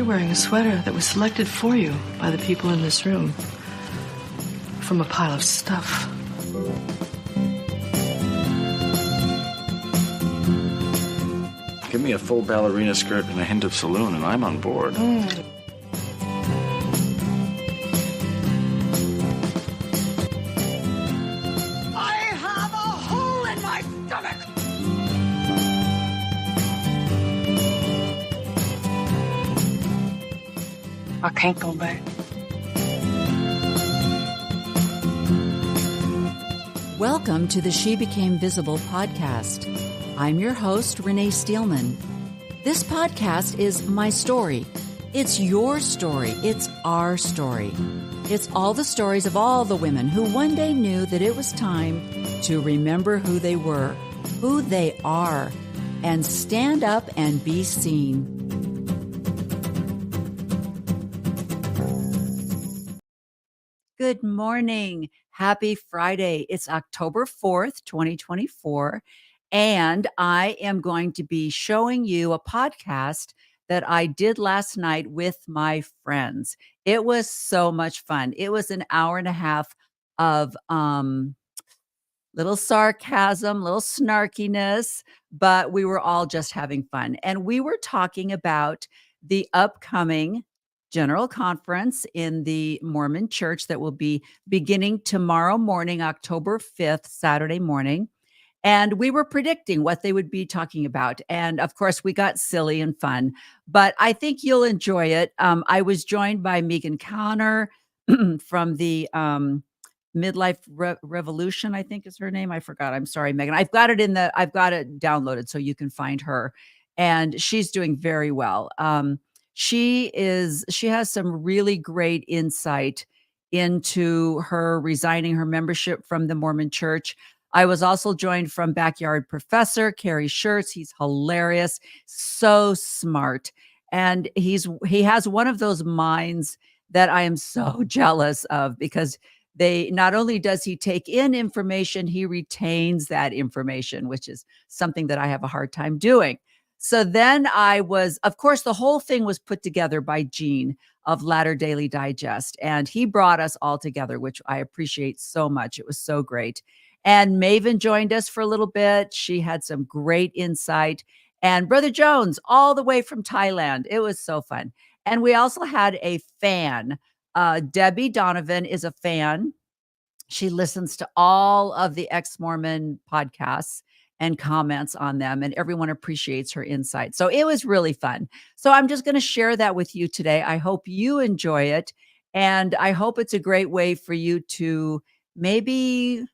You're wearing a sweater that was selected for you by the people in this room from a pile of stuff. Give me a full ballerina skirt and a hint of saloon, and I'm on board. I can't go back. Welcome to the She Became Visible podcast. I'm your host, Renee Steelman. This podcast is my story. It's your story. It's our story. It's all the stories of all the women who one day knew that it was time to remember who they were, who they are, and stand up and be seen. Good morning. Happy Friday. It's October 4th, 2024, and I am going to be showing you a podcast that I did last night with my friends. It was so much fun. It was an hour and a half of little sarcasm, little snarkiness, but we were all just having fun. And we were talking about the upcoming General Conference in the Mormon Church that will be beginning tomorrow morning, October 5th, Saturday morning. And we were predicting what they would be talking about. And of course, we got silly and fun, but I think you'll enjoy it. I was joined by Megan Connor from the Midlife Revolution, I think is her name. I forgot. I'm sorry, Megan. I've got it downloaded so you can find her. And she's doing very well. She has some really great insight into her resigning her membership from the Mormon Church. I was also joined from Backyard Professor Carrie Schertz. He's hilarious, so smart. And he has one of those minds that I am so jealous of, because not only does he take in information, he retains that information, which is something that I have a hard time doing. So then of course, the whole thing was put together by Gene of Latter-Day Digest, and he brought us all together, which I appreciate so much. It was so great. And Maven joined us for a little bit. She had some great insight. And Brother Jones, all the way from Thailand. It was so fun. And we also had a fan. Debbie Donovan is a fan. She listens to all of the ex-Mormon podcasts and comments on them, and everyone appreciates her insight. So it was really fun. So I'm just going to share that with you today. I hope you enjoy it, and I hope it's a great way for you to maybe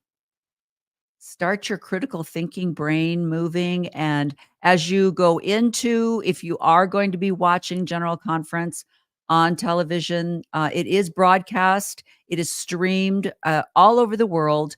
start your critical thinking brain moving. And as you go into, if you are going to be watching General Conference on television, it is broadcast. It is streamed all over the world.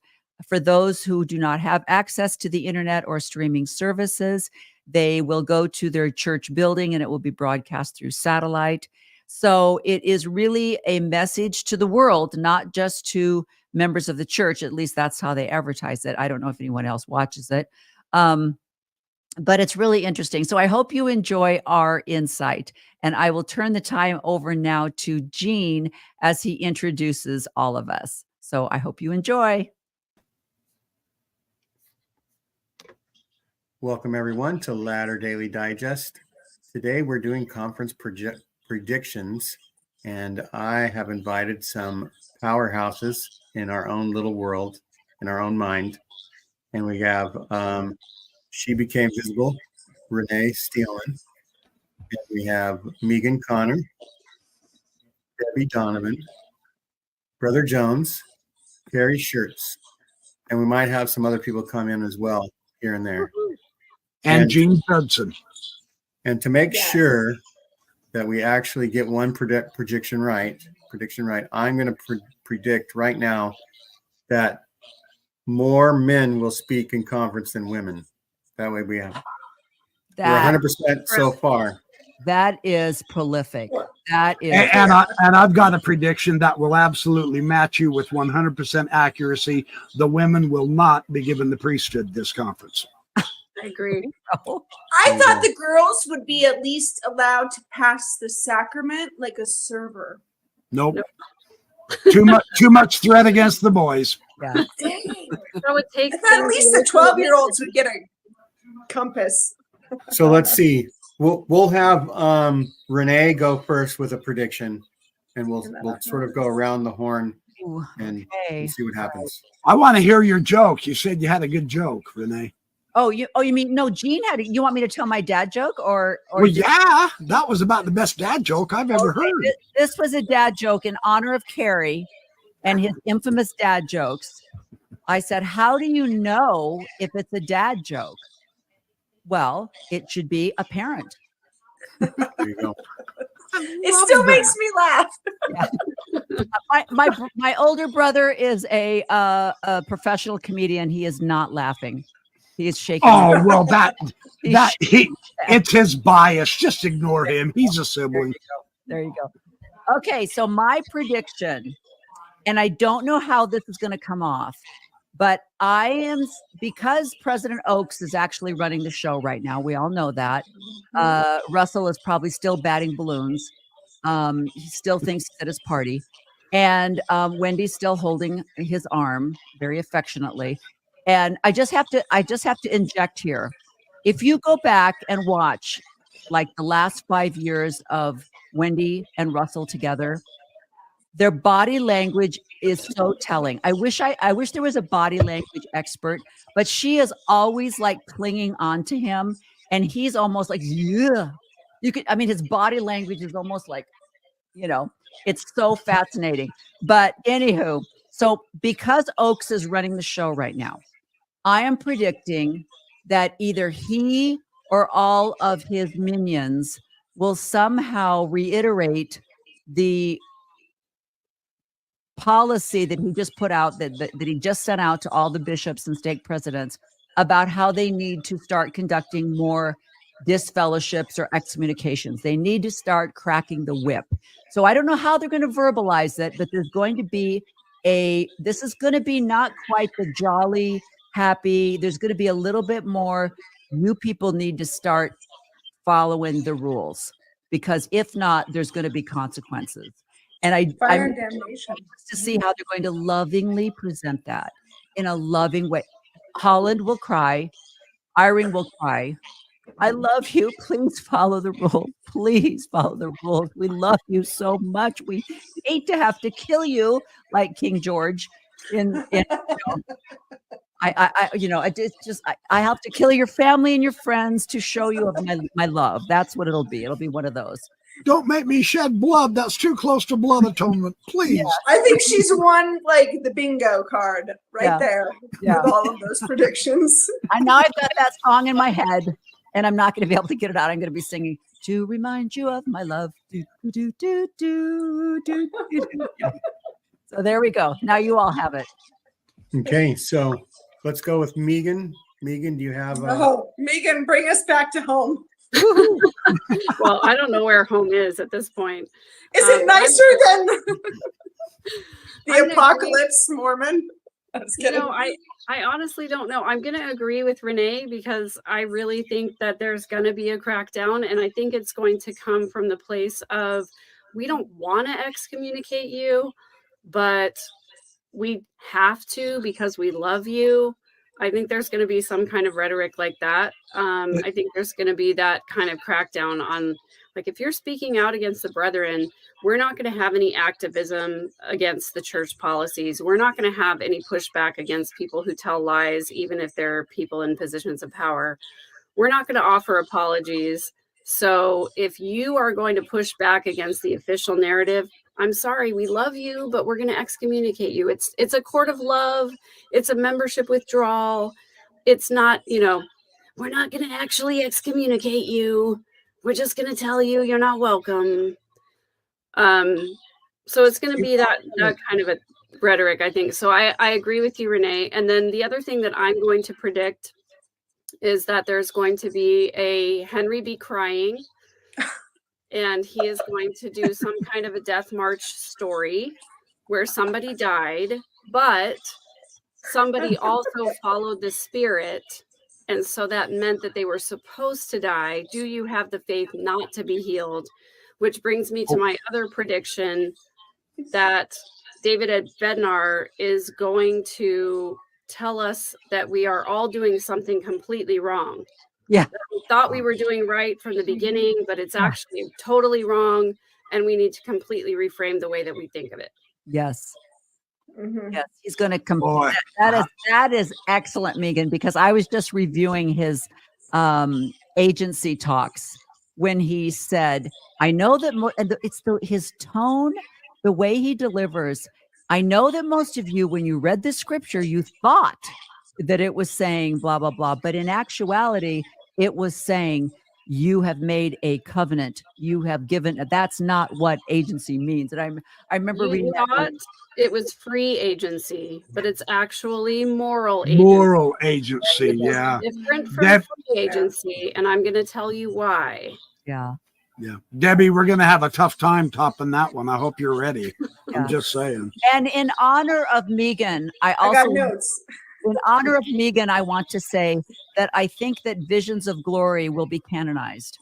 For those who do not have access to the internet or streaming services, they will go to their church building and it will be broadcast through satellite. So it is really a message to the world, not just to members of the church. At least that's how they advertise it. I don't know if anyone else watches it. But it's really interesting. So I hope you enjoy our insight. And I will turn the time over now to Gene as he introduces all of us. So I hope you enjoy. Welcome, everyone, to Latter-Day Digest. Today, we're doing conference predictions, and I have invited some powerhouses in our own little world, in our own mind. And we have She Became Visible, Renee Steelman. And we have Megan Connor, Debbie Donovan, Brother Jones, Carrie Schertz. And we might have some other people come in as well, here and there. And Gene Judson. And to make sure that we actually get one prediction right, I'm going to predict right now that more men will speak in conference than women. That way we're 100% so far. That is prolific. That is, and I've got a prediction that will absolutely match you with 100% accuracy. The women will not be given the priesthood this conference. I agree. I thought the girls would be at least allowed to pass the sacrament like a server. Nope. Too much threat against the boys. Yeah. Dang. So it takes I thought at least the 12-year-olds would get a compass. So let's see. We'll have Renee go first with a prediction, and we'll sort of go around the horn Ooh, and okay. see what happens. I want to hear your joke. You said you had a good joke, Renee. Oh, you mean no? Gene had. You want me to tell my dad joke or? Well, yeah, that was about the best dad joke I've ever heard. This was a dad joke in honor of Carrie and his infamous dad jokes. I said, "How do you know if it's a dad joke?" Well, it should be apparent. There you go. It still makes me laugh. My older brother is a professional comedian. He is not laughing. He is shaking. Oh, well, it's his bias. Just ignore him. He's a sibling. There you go. Okay, so my prediction, and I don't know how this is going to come off, but because President Oaks is actually running the show right now. We all know that. Russell is probably still batting balloons. He still thinks it's at his party. And Wendy's still holding his arm very affectionately. And I just have to inject here. If you go back and watch like the last 5 years of Wendy and Russell together, their body language is so telling. I wish there was a body language expert, but she is always like clinging on to him, and he's almost like, yeah. His body language is almost like, it's so fascinating. But anywho, so because Oaks is running the show right now, I am predicting that either he or all of his minions will somehow reiterate the policy that he just put out, that he just sent out to all the bishops and stake presidents about how they need to start conducting more disfellowships or excommunications. They need to start cracking the whip. So I don't know how they're going to verbalize it, but there's going to be this is going to be not quite the jolly, happy. There's going to be a little bit more. You people need to start following the rules, because if not, there's going to be consequences. And I'm Damnation. to see how they're going to lovingly present that in a loving way. Holland will cry. Irene will cry. I love you. Please follow the rules. Please follow the rules. We love you so much. We hate to have to kill you like King George. I have to kill your family and your friends to show you of my love. That's what it'll be. It'll be one of those. Don't make me shed blood. That's too close to blood atonement. Please. Yeah, I think she's won like the bingo card there with all of those predictions. And now I've got that song in my head, and I'm not going to be able to get it out. I'm going to be singing "To Remind You of My Love." Do, do, do, do, do, do, do. Yeah. So there we go. Now you all have it. Okay, so let's go with Megan. Megan, do you have? Megan, bring us back to home. Well, I don't know where home is at this point. Is it nicer than the apocalypse, Mormon? I honestly don't know. I'm going to agree with Renee, because I really think that there's going to be a crackdown, and I think it's going to come from the place of, we don't want to excommunicate you, but we have to because we love you. I think there's going to be some kind of rhetoric like that. I think there's going to be that kind of crackdown on, like, if you're speaking out against the brethren, we're not going to have any activism against the church policies. We're not going to have any pushback against people who tell lies, even if they're people in positions of power. We're not going to offer apologies. So if you are going to push back against the official narrative, I'm sorry, we love you, but we're going to excommunicate you. It's a court of love. It's a membership withdrawal. It's not, we're not going to actually excommunicate you. We're just going to tell you you're not welcome. So it's going to be that kind of a rhetoric, I think. So I agree with you, Renee. And then the other thing that I'm going to predict is that there's going to be a Henry be crying. And he is going to do some kind of a death march story where somebody died, but somebody also followed the spirit And so that meant that they were supposed to die. Do you have the faith not to be healed? Which brings me to my other prediction that David Bednar is going to tell us that we are all doing something completely wrong. Yeah. We thought we were doing right from the beginning, but it's actually totally wrong. And we need to completely reframe the way that we think of it. Yes. Mhm. Yes. He's going to come. Boy. That is excellent, Megan, because I was just reviewing his agency talks when he said, I know that his tone, the way he delivers. I know that most of you, when you read the scripture, you thought that it was saying blah, blah, blah. But in actuality, it was saying, you have made a covenant. You have given. That's not what agency means. And I remember You reading thought it was free agency, but it's actually moral agency. Moral agency, It's yeah. different from That- free agency, and I'm going to tell you why. Yeah. Yeah. Debbie, we're going to have a tough time topping that one. I hope you're ready. Yeah. I'm just saying. And in honor of Megan, I I got also, notes. in honor of Megan, I want to say that I think that Visions of Glory will be canonized.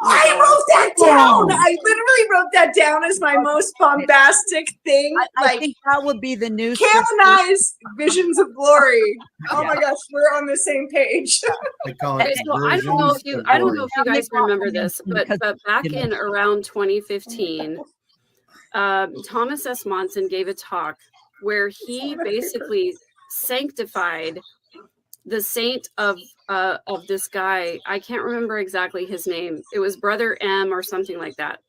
I wrote that down. I literally wrote that down as my most bombastic thing. I think that would be the new Canonize Visions of Glory. Oh my gosh, we're on the same page. I call it So I don't know if you versions of I don't know glory. if you guys remember this, but Because, back you know. in around 2015, Thomas S. Monson gave a talk where he basically sanctified the saint of this guy. I can't remember exactly his name. It was Brother M or something like that.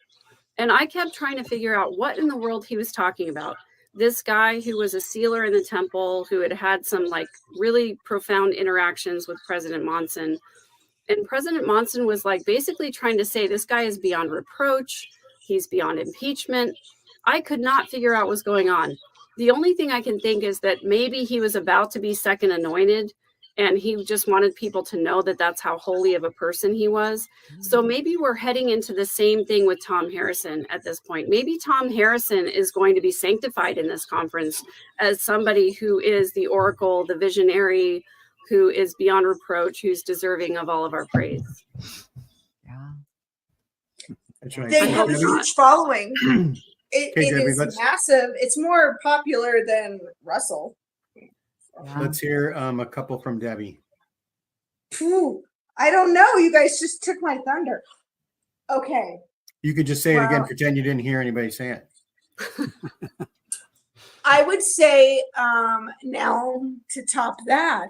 And I kept trying to figure out what in the world he was talking about. This guy who was a sealer in the temple, who had had some like really profound interactions with President Monson. And President Monson was like basically trying to say this guy is beyond reproach. He's beyond impeachment. I could not figure out what's going on. The only thing I can think is that maybe he was about to be second anointed, and he just wanted people to know that that's how holy of a person he was. So maybe we're heading into the same thing with Tom Harrison at this point. Maybe Tom Harrison is going to be sanctified in this conference as somebody who is the oracle, the visionary, who is beyond reproach, who's deserving of all of our praise. Yeah. That's right. They have a huge following. It Debbie, is massive. It's more popular than Russell. Yeah. Let's hear a couple from Debbie. Phew, I don't know. You guys just took my thunder. Okay. You could just say it again, Wow. pretend you didn't hear anybody say it. I would say now to top that,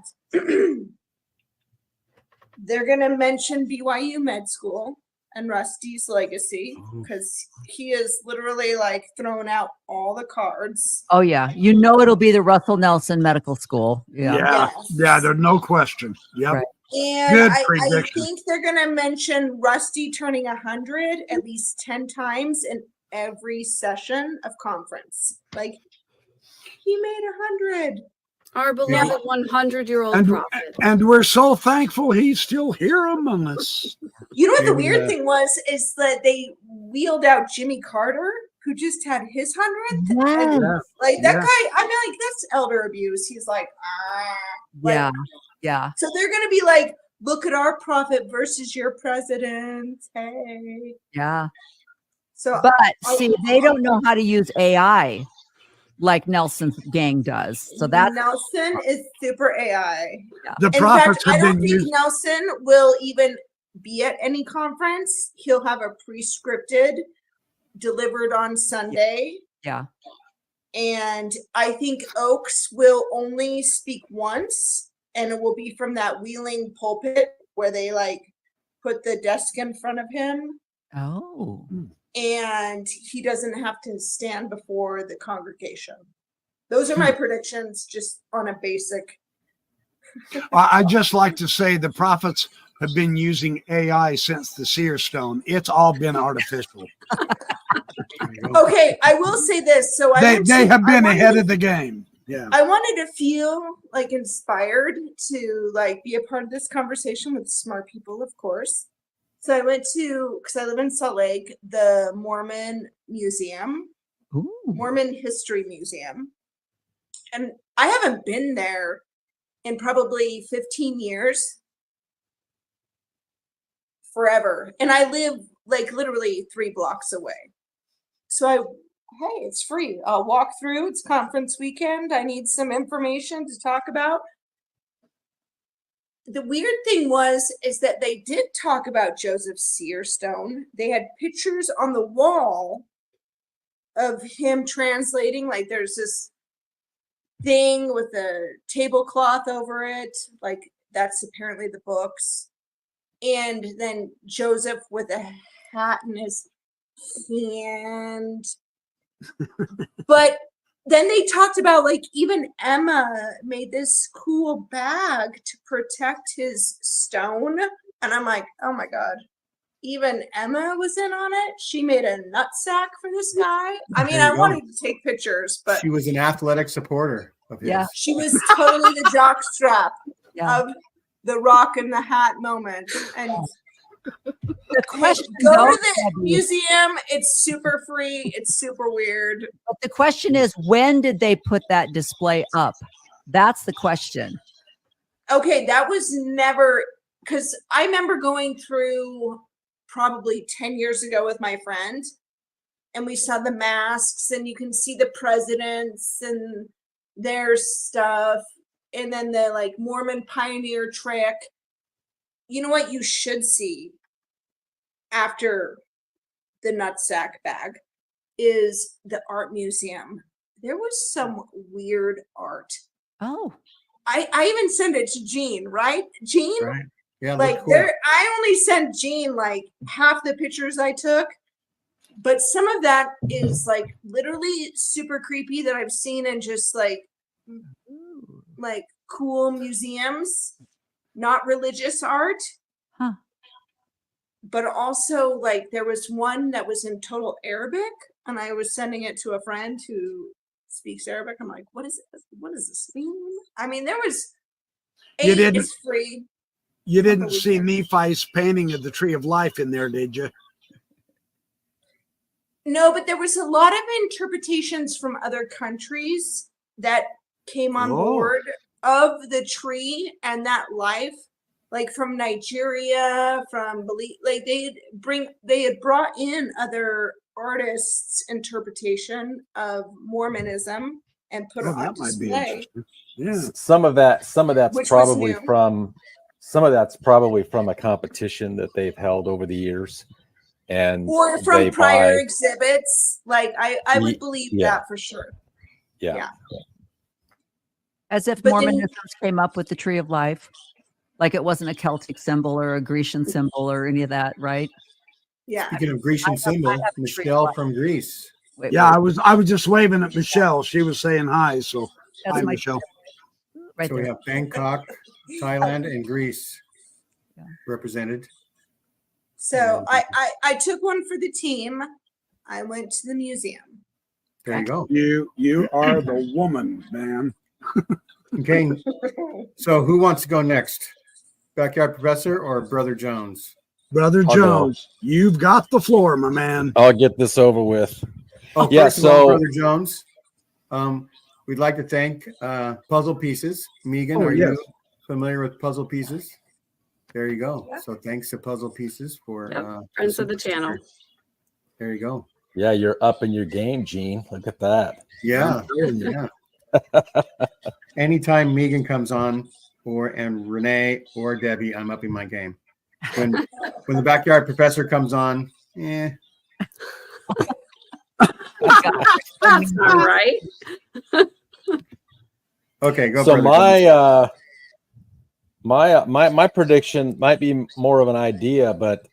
they're going to mention BYU Med School and Rusty's legacy because he is literally like throwing out all the cards. Oh yeah. You know it'll be the Russell Nelson Medical School. Yeah. Yeah. Yes. Yeah. There's no question. Yep. Right. And Good I prediction. think they're going to mention Rusty turning 100 at least 10 times in every session of conference. Like, he made 100. Our beloved 100-year-old And, prophet. and we're so thankful he's still here among us. You know what the And, weird thing was is that they wheeled out Jimmy Carter, who just had his 100th. Yes. Yeah. Like that Yeah. guy, I mean, like that's elder abuse. He's like, like, Yeah. Yeah. So they're gonna be like, look at our prophet versus your president. Hey. Yeah. So But see, they don't know how to use AI like Nelson's gang does. So that's Nelson is super AI. The In prophets fact, I have don't been think used. Nelson will even be at any conference. He'll have a pre-scripted delivered on Sunday. yeah. And I think Oaks will only speak once, and it will be from that wheeling pulpit where they like put the desk in front of him, Oh. and he doesn't have to stand before the congregation. Those are my predictions, just on a basic. I just like to say the prophets have been using AI since the seer stone. It's all been artificial. Okay, I will say this. So They have been ahead of the game. Yeah. I wanted to feel like inspired to like be a part of this conversation with smart people, of course. So I went to, because I live in Salt Lake, the Mormon Museum, Ooh. Mormon History Museum. And I haven't been there in probably 15 years. forever. And I live like literally 3 blocks away. So hey, it's free. I'll walk through. It's conference weekend. I need some information to talk about. The weird thing is that they did talk about Joseph Searstone. They had pictures on the wall of him translating. Like there's this thing with a tablecloth over it. Like that's apparently the books. And then Joseph with a hat in his hand. But then they talked about like even Emma made this cool bag to protect his stone. And I'm like, oh my God, even Emma was in on it. She made a nutsack for this guy. I mean, I wanted to take pictures, but she was an athletic supporter of his. Yeah. She was totally the jockstrap of the rock and the hat moment. And The question, go though, to the museum. It's super free. It's super weird. but the question is, when did they put that display up? That's the question. Okay, that was never, because I remember going through probably 10 years ago with my friend, and we saw the masks, and you can see the presidents and their stuff, and then the like Mormon pioneer trick. You know what you should see after the nutsack bag is the art museum. There was some weird art. Oh, I even sent it to Jean, right? Jean? Right. Yeah. Like cool. I only sent Jean like half the pictures I took, but some of that is like literally super creepy that I've seen in just like cool museums, not religious art. Huh. But also like there was one that was in total Arabic, and I was sending it to a friend who speaks Arabic. I'm like, what does this mean? I mean, there was it's free. You didn't see Nephi's painting of the Tree of Life in there, did you? No, but there was a lot of interpretations from other countries that came on board of the tree and that life, like from Nigeria, from like they had brought in other artists' interpretation of Mormonism and put it on display. Yeah, some of that's Which probably was new. from a competition that they've held over the years, and Or from prior exhibits. Like I would believe that for sure. Yeah. as if But Mormonism came up with the Tree of Life, like it wasn't a Celtic symbol or a Grecian symbol or any of that, right? Yeah. Speaking of Grecian symbol, Michelle from Greece. Wait, yeah. I was just waving at Michelle. She was saying hi. So that's hi, my Michelle. right So we there. have Bangkok, Thailand, and Greece represented. So I took one for the team. I went to the museum. There you go. You are the woman, man. Okay. So who wants to go next? Backyard Professor or Brother Jones? Brother I'll Jones, you've got the floor, my man. I'll get this over with. Oh, Yeah, first of all, so- Brother Jones, we'd like to thank Puzzle Pieces. Megan, are yes. you familiar with Puzzle Pieces? There you go. So thanks to Puzzle Pieces for Friends of the channel. There you go. Yeah, you're up in your game, Gene. Look at that. Yeah, yeah. Anytime Megan comes on, and Renee or Debbie, I'm upping my game. When the Backyard Professor comes on, That's not right. Okay, go. So Brother Jones. my prediction might be more of an idea, but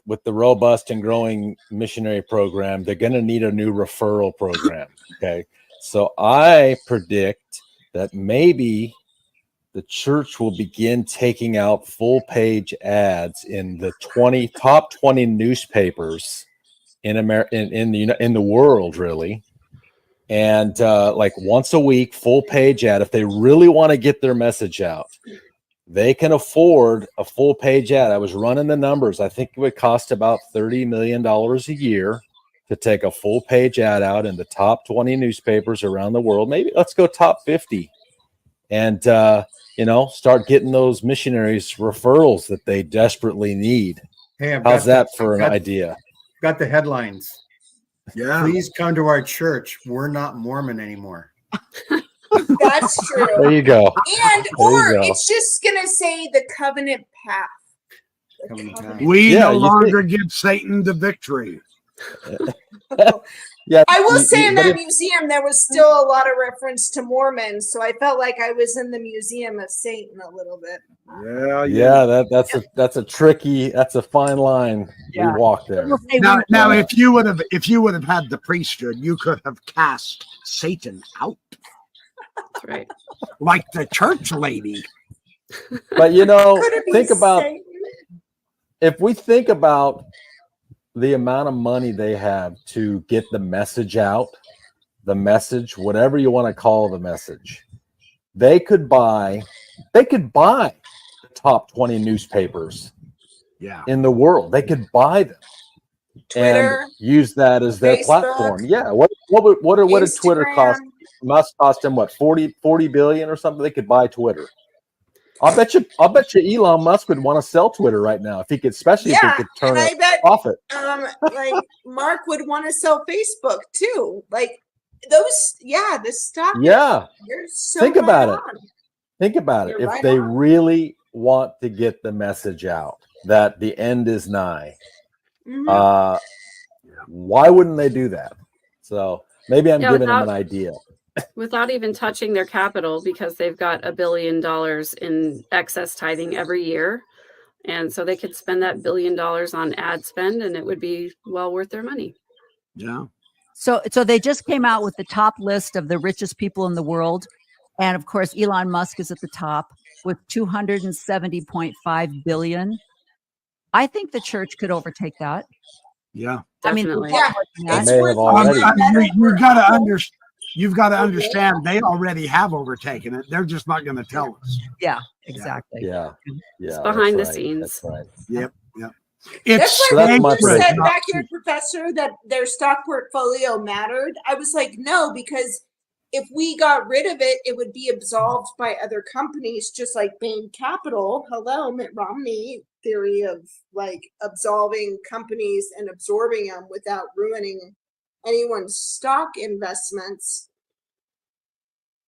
with the robust and growing missionary program, they're going to need a new referral program. Okay, so I predict that maybe the church will begin taking out full page ads in the top 20 newspapers in the world, really. And like once a week, full page ad. If they really want to get their message out, they can afford a full page ad. I was running the numbers. I think it would cost about $30 million a year to take a full page ad out in the top 20 newspapers around the world. Maybe let's go top 50. and start getting those missionaries referrals that they desperately need. Hey, How's that for an idea? Got the headlines. Yeah. Please come to our church. We're not Mormon anymore. That's true. There you go. Or it's just gonna say the covenant path. We no longer give Satan the victory. Yeah, I will say in that museum there was still a lot of reference to Mormons, so I felt like I was in the museum of Satan a little bit. Yeah. That's a fine line. Yeah. We walk there. Now, if you would have had the priesthood, you could have cast Satan out. That's right. Like the church lady. But think about if we think about the amount of money they have to get the message out, whatever you want to call the message, they could buy the top 20 newspapers in the world. They could buy them, Twitter, and use that as their Facebook, platform. Yeah. What did Twitter cost? Must cost them what, 40 billion or something? They could buy Twitter. I'll bet you Elon Musk would want to sell Twitter right now if he could, especially if he could turn a profit. Like Mark would want to sell Facebook too. Like those, the stock. Yeah. So Think about it. Think about it. You're If they really want to get the message out that the end is nigh, why wouldn't they do that? So maybe I'm giving them an idea. Without even touching their capital, because they've got $1 billion in excess tithing every year. And so they could spend that $1 billion on ad spend and it would be well worth their money. Yeah. So they just came out with the top list of the richest people in the world. And of course, Elon Musk is at the top with 270.5 billion. I think the church could overtake that. Yeah. Definitely. You've got to understand they already have overtaken it. They're just not going to tell us. Yeah, exactly. Yeah. It's behind the scenes. That's right. Yep. That's why when you said not backyard professor that their stock portfolio mattered, I was like, no, because if we got rid of it, it would be absolved by other companies, just like Bain Capital. Hello, Mitt Romney theory of like absolving companies and absorbing them without ruining anyone's stock investments.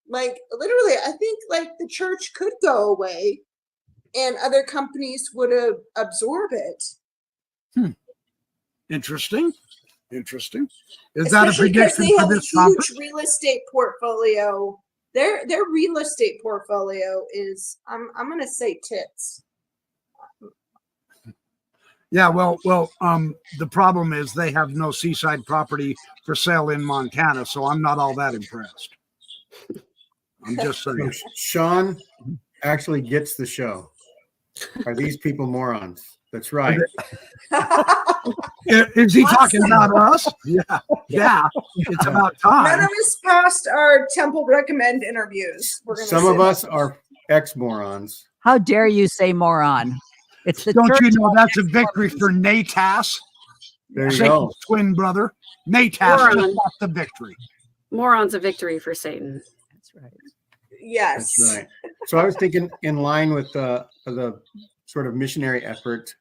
Like literally, I think like the church could go away and other companies would absorb it. Interesting. Is Especially that a prediction they for have this a huge conference? real estate portfolio. Their real estate portfolio is I'm gonna say tits. Yeah, well, the problem is they have no seaside property for sale in Montana, so I'm not all that impressed. I'm just saying. Sean actually gets the show. Are these people morons? That's right. Is he talking about us? Yeah. It's about time. None of us passed our Temple Recommend interviews. Some of us are ex-morons. How dare you say moron? It's the Don't church. you know that's a victory for Natas? There you Satan's go. twin brother. Natas just got the victory. Moron's a victory for Satan. That's right. Yes. That's right. So I was thinking in line with the sort of missionary effort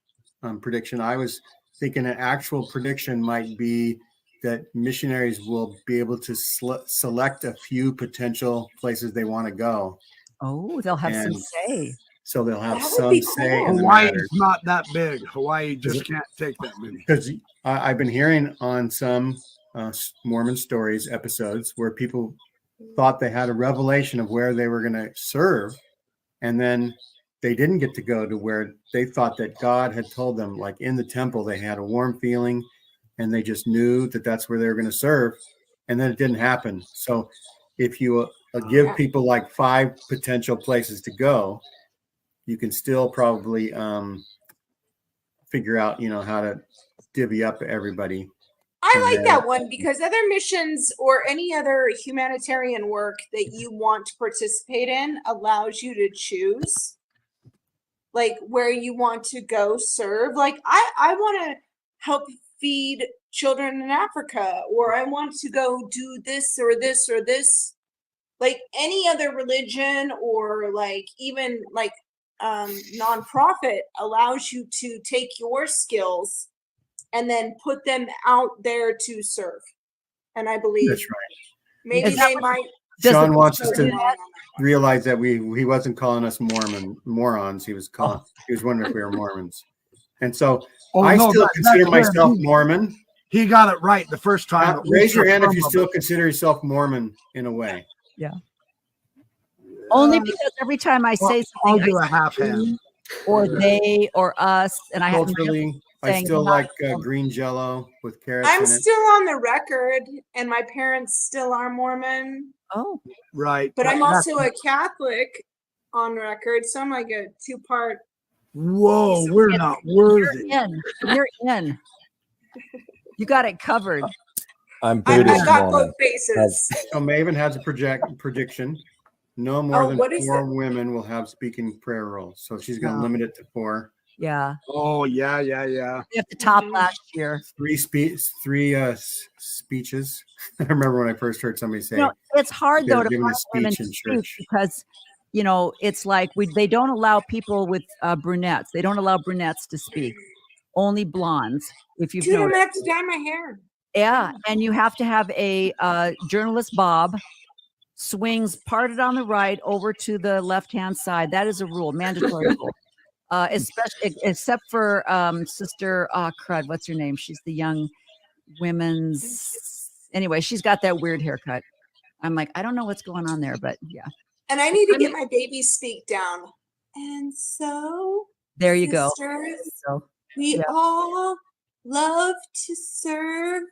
prediction, I was thinking an actual prediction might be that missionaries will be able to select a few potential places they want to go. Oh, they'll have some say. So they'll have That would some be say cool. in the Hawaii matter. is not that big. Hawaii just can't take that many. Because I've been hearing on some Mormon stories episodes where people thought they had a revelation of where they were going to serve, and then they didn't get to go to where they thought that God had told them. Like in the temple, they had a warm feeling, and they just knew that that's where they were going to serve, and then it didn't happen. So if you give people like 5 potential places to go, you can still probably figure out, how to divvy up everybody. I like that one because other missions or any other humanitarian work that you want to participate in allows you to choose like where you want to go serve. Like I want to help feed children in Africa, or I want to go do this or this or this like any other religion or like even like nonprofit allows you to take your skills and then put them out there to serve. And I believe That's right. maybe they might. Sean wants us go to wrong on that. realize that he wasn't calling us morons. He was wondering if we were Mormons. And so I still consider myself Mormon. He got it right the first time. Raise your hand if you still consider yourself Mormon in a way. Yeah. Only because every time I say I'll something, do a half hand. or they or us, and I have Culturally, I still like green Jello with carrots. I'm in it. still on the record, and my parents still are Mormon. Oh, right. But I'm also a Catholic on record, so I'm like a two-part. Whoa, we're not worthy. You're in. You got it covered. I'm I Buddhist got Mormon. both bases. So Maven has a prediction. No more than what is 4 it? women will have speaking prayer roles. So she's going to No. limit it to 4. Yeah. Oh, yeah. You have to top last year. 3 speeches. I remember when I first heard somebody say, It's hard they're though to giving a find women speech to in speak church. because it's like they don't allow people with brunettes. They don't allow brunettes to speak. Only blondes. If you've Dude, I'm noticed. gonna have to dye my hair. Yeah, and you have to have a journalist bob, swings parted on the right over to the left-hand side. That is a rule, mandatory rule. Especially except for Sister crud, what's her name? She's the young women's. Anyway, she's got that weird haircut. I'm like, I don't know what's going on there, but yeah. And I need to get my baby speak down. And so There you go. sisters, we all love to serve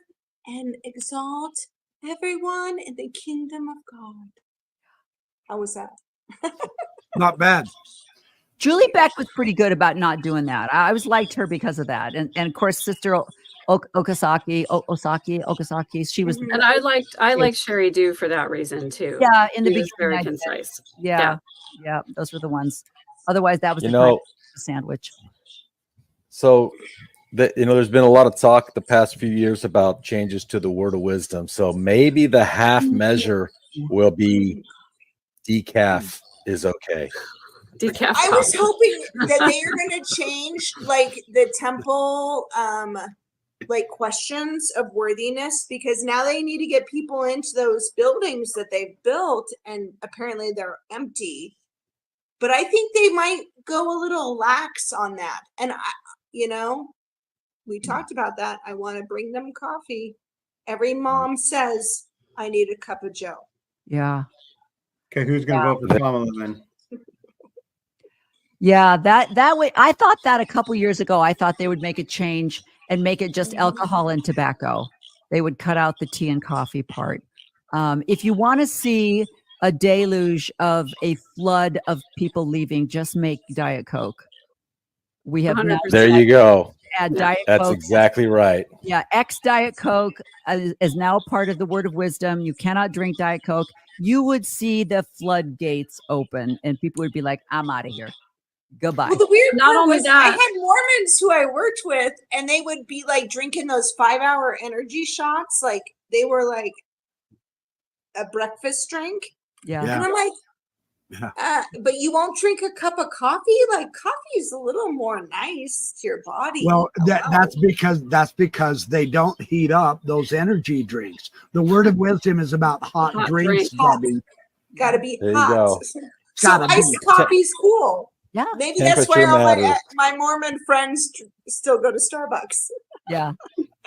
and exalt everyone in the kingdom of God. How was that? Not bad. Julie Beck was pretty good about not doing that. I always liked her because of that. And of course, Sister Okasaki, she was. And I liked Sherry Dew for that reason too. Yeah, in the She beginning, was very concise. Yeah, those were the ones. Otherwise, that was the sandwich. So, there's been a lot of talk the past few years about changes to the word of wisdom. So maybe the half measure will be decaf is okay. Decaf. I was hoping that they are going to change like the temple like questions of worthiness, because now they need to get people into those buildings that they've built and apparently they're empty. But I think they might go a little lax on that. And we talked about that. I want to bring them coffee. Every mom says, I need a cup of Joe. Yeah. Okay, who's going to vote for Kamala then? Yeah, that way. I thought that a couple years ago. I thought they would make a change and make it just alcohol and tobacco. They would cut out the tea and coffee part. If you want to see a deluge of a flood of people leaving, just make Diet Coke. We have now there you go. Add Diet That's Coke. exactly right. Yeah, Diet Coke is now part of the word of wisdom. You cannot drink Diet Coke. You would see the floodgates open, and people would be like, "I'm out of here. Goodbye." Well, the weird Not part only was that- I had Mormons who I worked with, and they would be like drinking those 5-hour energy shots, like they were like a breakfast drink. Yeah. And I'm like, but you won't drink a cup of coffee? Like coffee is a little more nice to your body. Well, that's because they don't heat up those energy drinks. The word of wisdom is about hot drinks, Debbie. Gotta be There you hot. go. So iced coffee's cool. Yeah. Maybe that's why Temperature all matters. my Mormon friends still go to Starbucks. Yeah.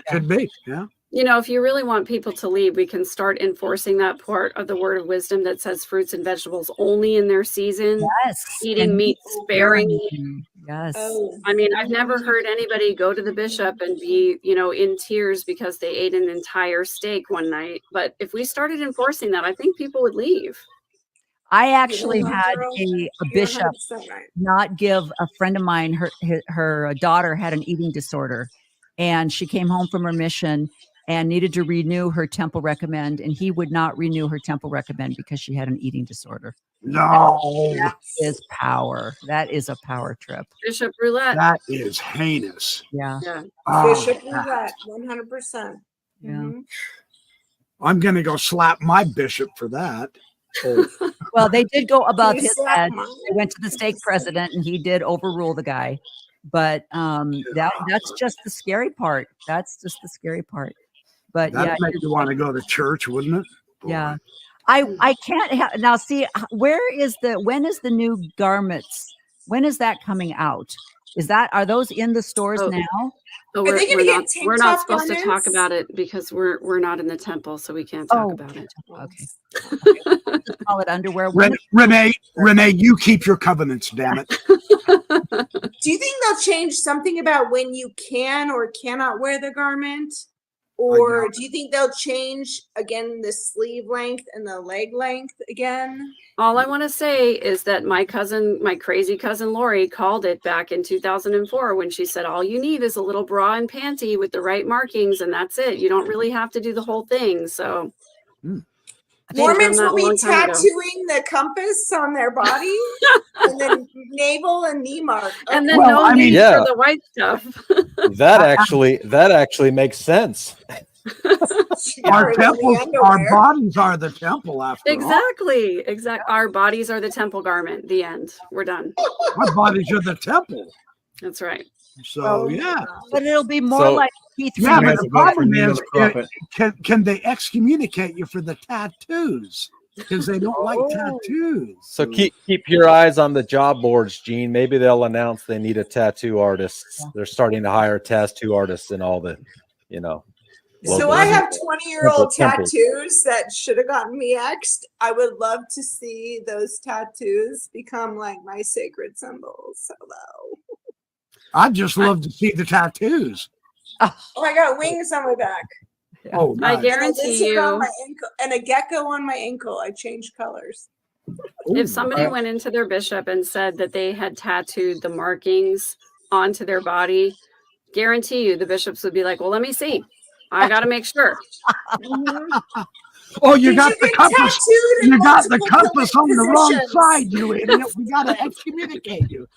Could be. Yeah. If you really want people to leave, we can start enforcing that part of the word of wisdom that says fruits and vegetables only in their season. Yes. Eating meat sparingly. Yes. Oh. I mean, I've never heard anybody go to the bishop and be, in tears because they ate an entire steak one night. But if we started enforcing that, I think people would leave. I actually had Girl, a you're bishop 100% right. not give a friend of mine, her daughter had an eating disorder, and she came home from her mission and needed to renew her temple recommend, and he would not renew her temple recommend because she had an eating disorder. No, That is power. That is a power trip. Bishop Roulette. that is heinous. Yeah. Yeah. Oh, Bishop Roulette, 100%. Yeah. Mhm. I'm going to go slap my bishop for that. Well, they did go above You his slap head. mine. They went to the stake president, and he did overrule the guy. But that's just the scary part. That's just the scary part. But That'd yeah, make you want to go to church, wouldn't it? yeah. I can't have now. See, when is the new garments? When is that coming out? Are those in the stores Oh. now? So Are they gonna get tank we're not top supposed to talk garments? about it because we're not in the temple, so we can't talk Oh, about it. Okay. Just call it underwear. Renee, you keep your covenants, damn it. Do you think they'll change something about when you can or cannot wear the garment? Or do you think they'll change again the sleeve length and the leg length again? All I want to say is that my crazy cousin Lori called it back in 2004 when she said, all you need is a little bra and panty with the right markings, and that's it. You don't really have to do the whole thing. So Mormons will be long time ago. tattooing the compass on their body and then navel and knee mark. And then Well, I mean, need yeah. for the white stuff. That actually makes sense. Our Sure, temples, the our underwear. bodies are the temple after all. Exactly. Our bodies are the temple garment. The end. We're done. Our bodies are the temple. That's right. So yeah. But it'll be more So- like Keith. Yeah, You but have the to vote for problem me as is, a prophet. can they excommunicate you for the tattoos? Because they don't like tattoos. So keep your eyes on the job boards, Gene. Maybe they'll announce they need a tattoo artist. They're starting to hire tattoo artists in all the, So local I have 20-year-old temples. tattoos that should have gotten me X'd. I would love to see those tattoos become like my sacred symbols. Hello. I'd just love to see the tattoos. Oh, I got wings on my back. Oh, I nice. And a guarantee lizard on you, my ankle and a gecko on my ankle. I changed colors. if somebody went into their bishop and said that they had tattooed the markings onto their body, guarantee you the bishops would be like, well, let me see. I got to make sure. Oh, you Did got you the get compass. tattooed in You got the multiple compass on the wrong positions? side, you idiot. We got to excommunicate you.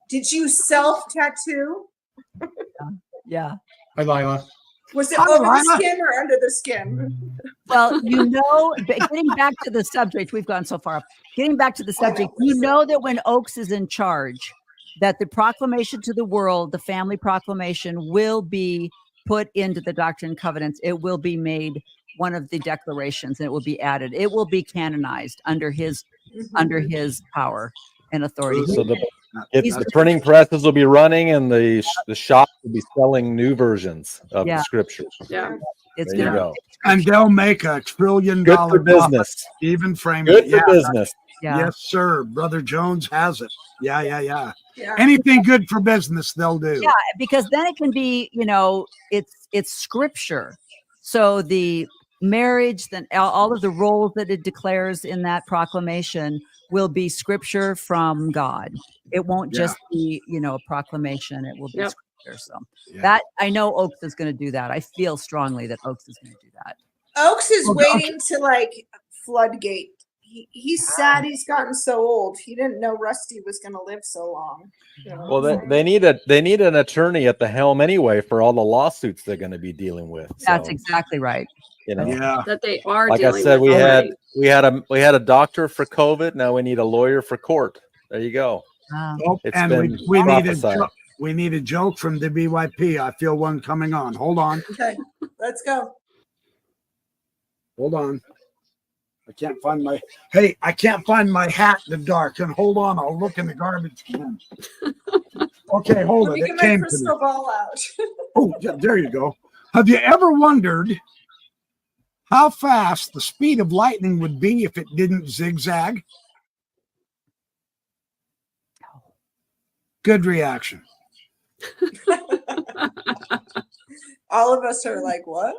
Did you self-tattoo? Yeah. Hi, Lila. Was it Hi, over the Lila. skin or under the skin? Well, getting back to the subject, we've gone so far. Getting back to the subject, that when Oaks is in charge, that the proclamation to the world, the family proclamation, will be put into the Doctrine and Covenants. It will be made one of the declarations, and it will be added. It will be canonized under his power and authority. So the printing presses will be running, and the shop will be selling new versions of the scriptures. Yeah. It's There you gonna go. And they'll make $1 trillion Good for business. Even frame Good it. for business. Yeah. Yes, sir. Brother Jones has it. Yeah. Yeah. Anything good for business, they'll do. Yeah, because then it can be, it's scripture. So the marriage, then all of the roles that it declares in that proclamation will be scripture from God. It won't just be, a proclamation. It will be scripture. So that I know Oaks is going to do that. I feel strongly that Oaks is going to do that. Oaks is waiting to floodgate. He's sad he's gotten so old. He didn't know Rusty was going to live so long. Well, they need an attorney at the helm anyway for all the lawsuits they're going to be dealing with. That's So, exactly right. That they are like I dealing said, with. we had a doctor for COVID. Now we need a lawyer for court. There you go. Oh, It's and been we need a joke from the BYP. I feel one coming on. Hold on. Okay, let's go. Hold on. I can't find my hat in the dark. And hold on, I'll look in the garbage can. Okay, hold Let it. me get It my came to me. crystal ball out. Oh, yeah, there you go. Have you ever wondered how fast the speed of lightning would be if it didn't zigzag? Good reaction. All of us are like, what?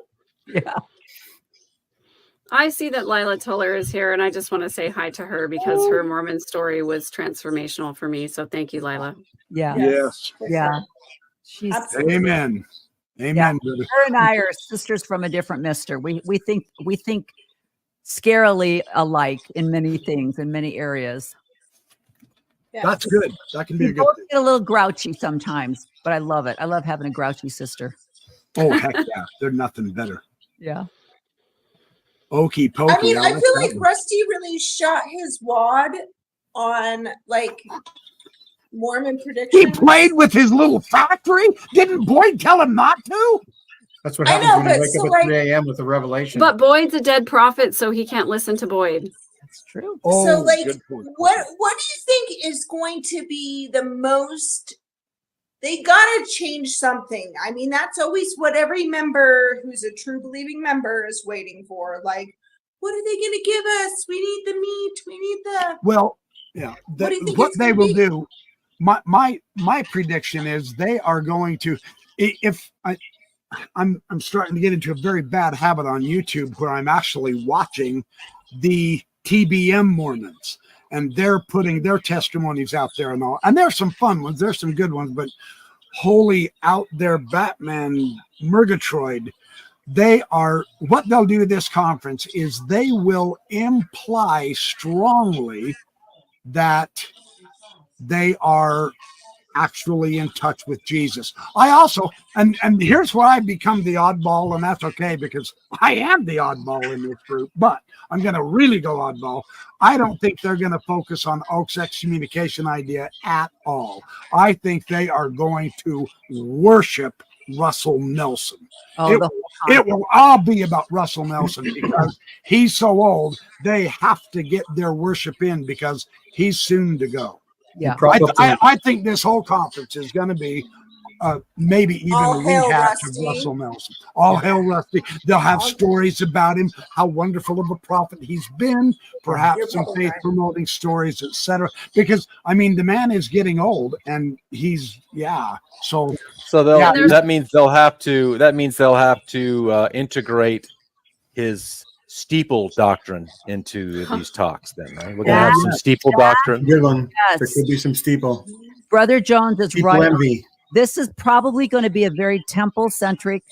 Yeah. I see that Lila Tuller is here, and I just want to say hi to her because her Mormon story was transformational for me. So thank you, Lila. Yeah. Yes. Yeah. She's Absolutely. Amen. Amen. Yeah. Brother. Her and I are sisters from a different mister. We think scarily alike in many things, in many areas. Yeah. That's good. That can be We a good both thing. get a little grouchy sometimes, but I love it. I love having a grouchy sister. Oh, heck yeah. There's nothing better. Yeah. Okey pokey. I mean, I like feel that like one. Rusty really shot his wad on like Mormon He predictions. played with his little factory. Didn't Boyd tell him not to? That's what I happens know, when you but wake so up at like 3 a.m. with a revelation. But Boyd's a dead prophet, so he can't listen to Boyd. That's true. so like good point. what do you think is going to be the most? They gotta change something. I mean, that's always what every member who's a true believing member is waiting for. Like, what are they gonna give us? We need the meat. We need the. Well, yeah. What do you think What it's they gonna will be? do, my prediction is they are going to. If I'm starting to get into a very bad habit on YouTube where I'm actually watching the TBM Mormons, and they're putting their testimonies out there and all. And there's some fun ones, there's some good ones, but holy out there Batman Murgatroyd, what they'll do at this conference is they will imply strongly that they are actually in touch with Jesus. I also, and here's where I become the oddball, and that's okay because I am the oddball in this group, but I'm going to really go oddball. I don't think they're going to focus on Oak's excommunication idea at all. I think they are going to worship Russell Nelson. Oh, It will all be about Russell Nelson because he's so old. They have to get their worship in because he's soon to go. yeah. I think this whole conference is going to be maybe even All a hail rehash Rusty. of Russell Nelson. All hail Rusty. They'll have stories about him, how wonderful of a prophet he's been, You're perhaps some probably faith right. promoting stories, etc. Because I mean, the man is getting old, and he's So that means they'll have to integrate his steeple doctrine into these talks. Then, right? We're gonna have some steeple doctrine. Good one. Yes. There could be some steeple. Brother Jones is Steeple right. envy. This is probably going to be a very temple-centric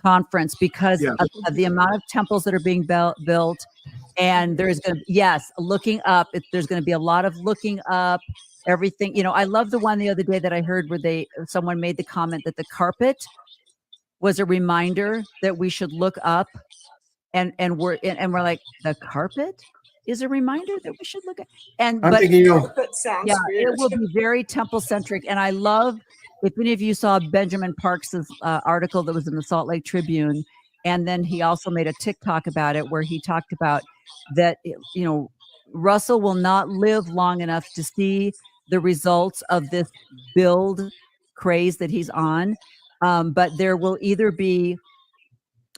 conference because of the amount of temples that are being built. And there's going to, looking up. There's going to be a lot of looking up everything. You know, I love the one the other day that I heard where someone made the comment that the carpet was a reminder that we should look up, and we're like, the carpet is a reminder that we should look at. I'm thinking, That sounds it weird. will be very temple centric. And I love, if any of you saw Benjamin Parks's article that was in the Salt Lake Tribune, and then he also made a TikTok about it where he talked about that, you know, Russell will not live long enough to see the results of this build craze that he's on. But there will either be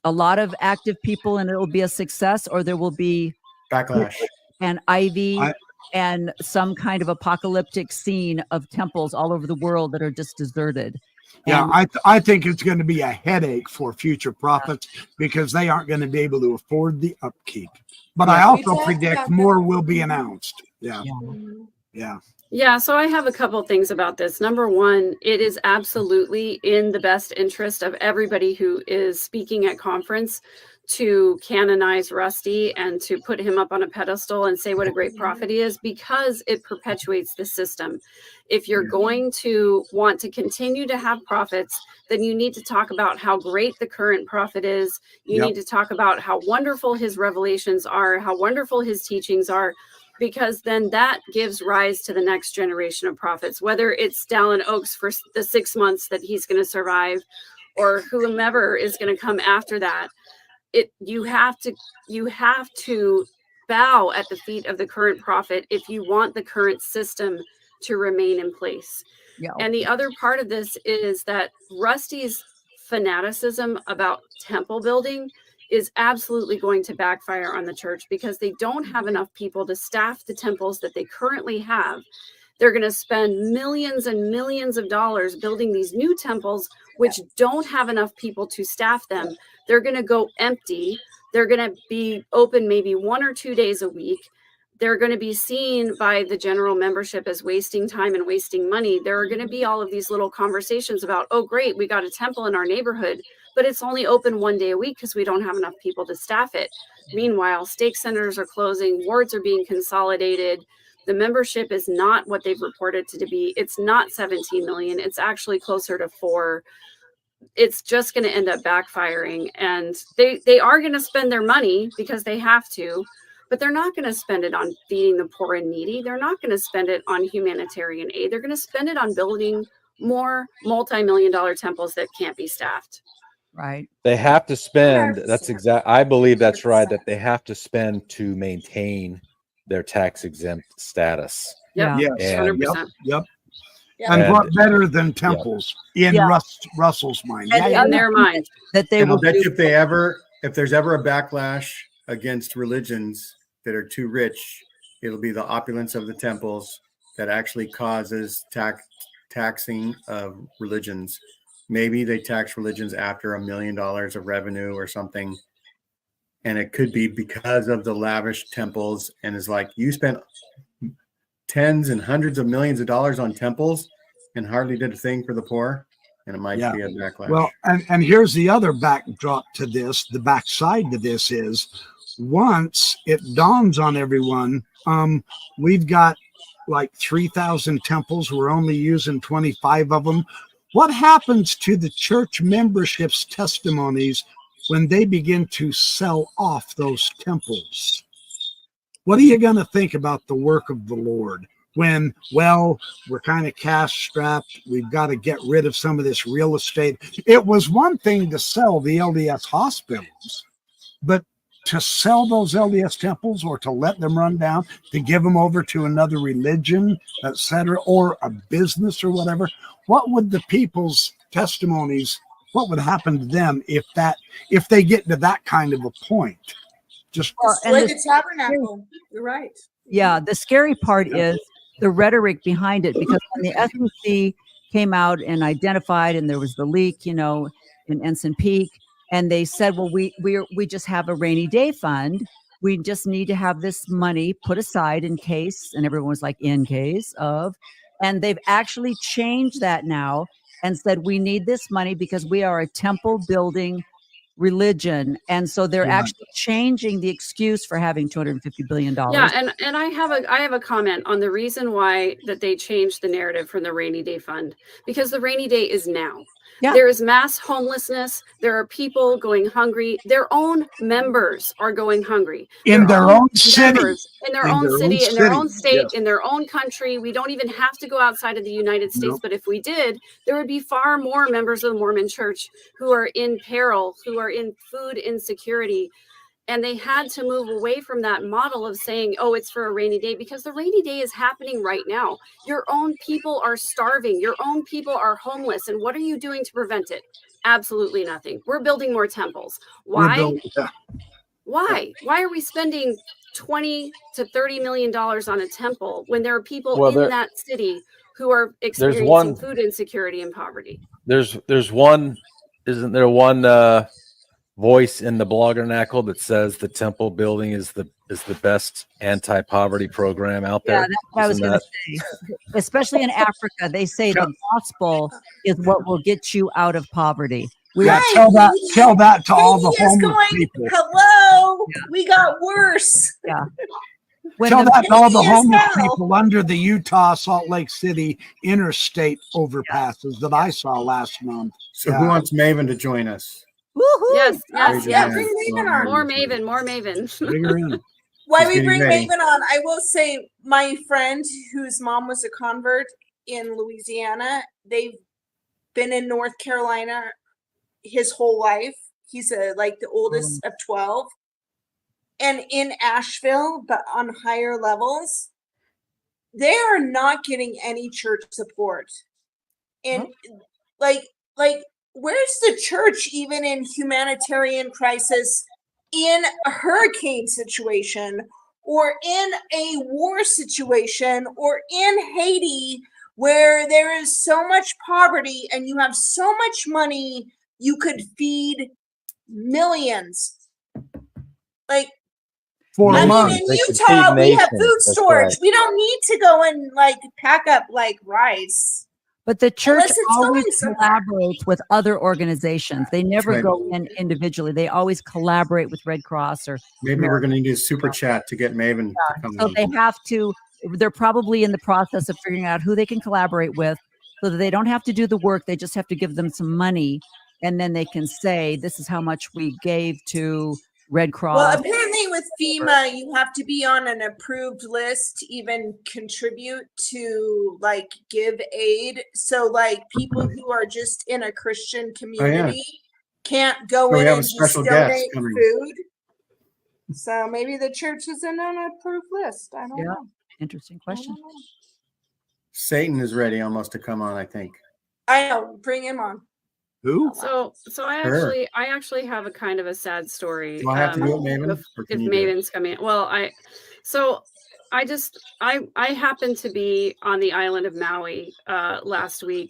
a lot of active people and it will be a success, or there will be backlash and ivy and some kind of apocalyptic scene of temples all over the world that are just deserted. I think it's going to be a headache for future prophets because they aren't going to be able to afford the upkeep. But I also predict more will be announced. Yeah, so I have a couple things about this. Number one, it is absolutely in the best interest of everybody who is speaking at conference to canonize Rusty and to put him up on a pedestal and say what a great prophet he is, because it perpetuates the system. If you're going to want to continue to have prophets, then you need to talk about how great the current prophet is. You need to talk about how wonderful his revelations are, how wonderful his teachings are, because then that gives rise to the next generation of prophets, whether it's Dallin Oaks for the 6 months that he's going to survive, or whomever is going to come after that. You have to bow at the feet of the current prophet if you want the current system to remain in place. And the other part of this is that Rusty's fanaticism about temple building is absolutely going to backfire on the church because they don't have enough people to staff the temples that they currently have. They're going to spend millions and millions of dollars building these new temples, which don't have enough people to staff them. They're going to go empty. They're going to be open maybe 1 or 2 days a week. They're going to be seen by the general membership as wasting time and wasting money. There are going to be all of these little conversations about, oh, great, we got a temple in our neighborhood, but it's only open 1 day a week because we don't have enough people to staff it. Meanwhile, stake centers are closing, wards are being consolidated. The membership is not what they've reported to be. It's not 17 million. It's actually closer to 4. it's just going to end up backfiring. And they are going to spend their money because they have to, but they're not going to spend it on feeding the poor and needy. They're not going to spend it on humanitarian aid. They're going to spend it on building more multi-million-dollar temples that can't be staffed. Right. They have to spend. 100%. That's exact. I believe that's right. That they have to spend to maintain their tax exempt status. Yep. Yeah. Yes. And- 100%. Yep. Yeah. And And- what better than temples in Yeah. Russell's mind? And Yeah, In their mind. That they And I'll will bet do. you if there's ever a backlash against religions that are too rich, it'll be the opulence of the temples that actually causes taxing of religions. Maybe they tax religions after $1 million of revenue or something. And it could be because of the lavish temples. And it's like, you spent tens and hundreds of millions of dollars on temples and hardly did a thing for the poor. And it might Yeah. be a backlash. Well, and here's the other backdrop to this. The backside to this is once it dawns on everyone, we've got like 3,000 temples. We're only using 25 of them. What happens to the church memberships testimonies when they begin to sell off those temples? What are you going to think about the work of the Lord when, well, we're kind of cash strapped? We've got to get rid of some of this real estate. It was one thing to sell the LDS hospitals, but to sell those LDS temples or to let them run down, to give them over to another religion, etc., or a business or whatever, what would the people's testimonies, what would happen to them if they get to that kind of a point? Just Destroy and the tabernacle. You're right. Yeah, the scary part is the rhetoric behind it, because when the SEC came out and identified, and there was the leak, in Ensign Peak, and they said, well, we just have a rainy day fund. We just need to have this money put aside in case, and everyone was like, in case of, and they've actually changed that now and said, we need this money because we are a temple building religion. And so they're actually changing the excuse for having $250 billion. Yeah, and I have a comment on the reason why that they changed the narrative from the rainy day fund, because the rainy day is now. Yeah. There is mass homelessness. There are people going hungry. Their own members are going hungry. in their own city. Members in their own city, in their own state, Yes. in their own country. We don't even have to go outside of the United States. Nope. But if we did, there would be far more members of the Mormon Church who are in peril, who are in food insecurity. And they had to move away from that model of saying, oh, it's for a rainy day, because the rainy day is happening right now. Your own people are starving. Your own people are homeless. And what are you doing to prevent it? Absolutely nothing. We're building more temples. Why? Why? Why are we spending $20 to $30 million on a temple when there are people in that city who are experiencing food insecurity and poverty? There's one, isn't there one voice in the Bloggernacle that says the temple building is the best anti-poverty program out there? Yeah, that's what I was going to say. Especially in Africa, they say the gospel is what will get you out of poverty. Tell that to all the homeless people. Hello, we got worse. Yeah. Tell that to all the homeless people under the Utah Salt Lake City interstate overpasses that I saw last month. So who wants Maven to join us? Woohoo! Yes. Bring Maven on. More Maven. Bring her in. While we getting bring ready. Maven on, I will say my friend whose mom was a convert in Louisiana, they've been in North Carolina his whole life. He's like the oldest of 12. And in Asheville, but on higher levels, they are not getting any church support. And like where's the church even in humanitarian crisis, in a hurricane situation, or in a war situation, or in Haiti, where there is so much poverty and you have so much money, you could feed millions. Like, For a I month. mean, in They could Utah, feed we have nations. food That's storage. right. We don't need to go and like pack up like rice. But the church Unless it's always going somewhere. collaborates with other organizations. They never right. go in individually. They always collaborate with Red Cross or Maybe we're going to need a super chat to get Maven to come so on. they have to. They're probably in the process of figuring out who they can collaborate with, so that they don't have to do the work. They just have to give them some money and then they can say, this is how much we gave to Red Cross. Well, apparently with FEMA, you have to be on an approved list to even contribute to like give aid. So like people who are just in a Christian community can't go in and just donate food. So maybe the church isn't on an approved list. I don't know. Interesting question. Satan is ready almost to come on, I think. I know. Bring him on. Who? So I actually have a kind of a sad story. Do I have to do it, Maven? If Maven's coming, well, I happened to be on the island of Maui last week,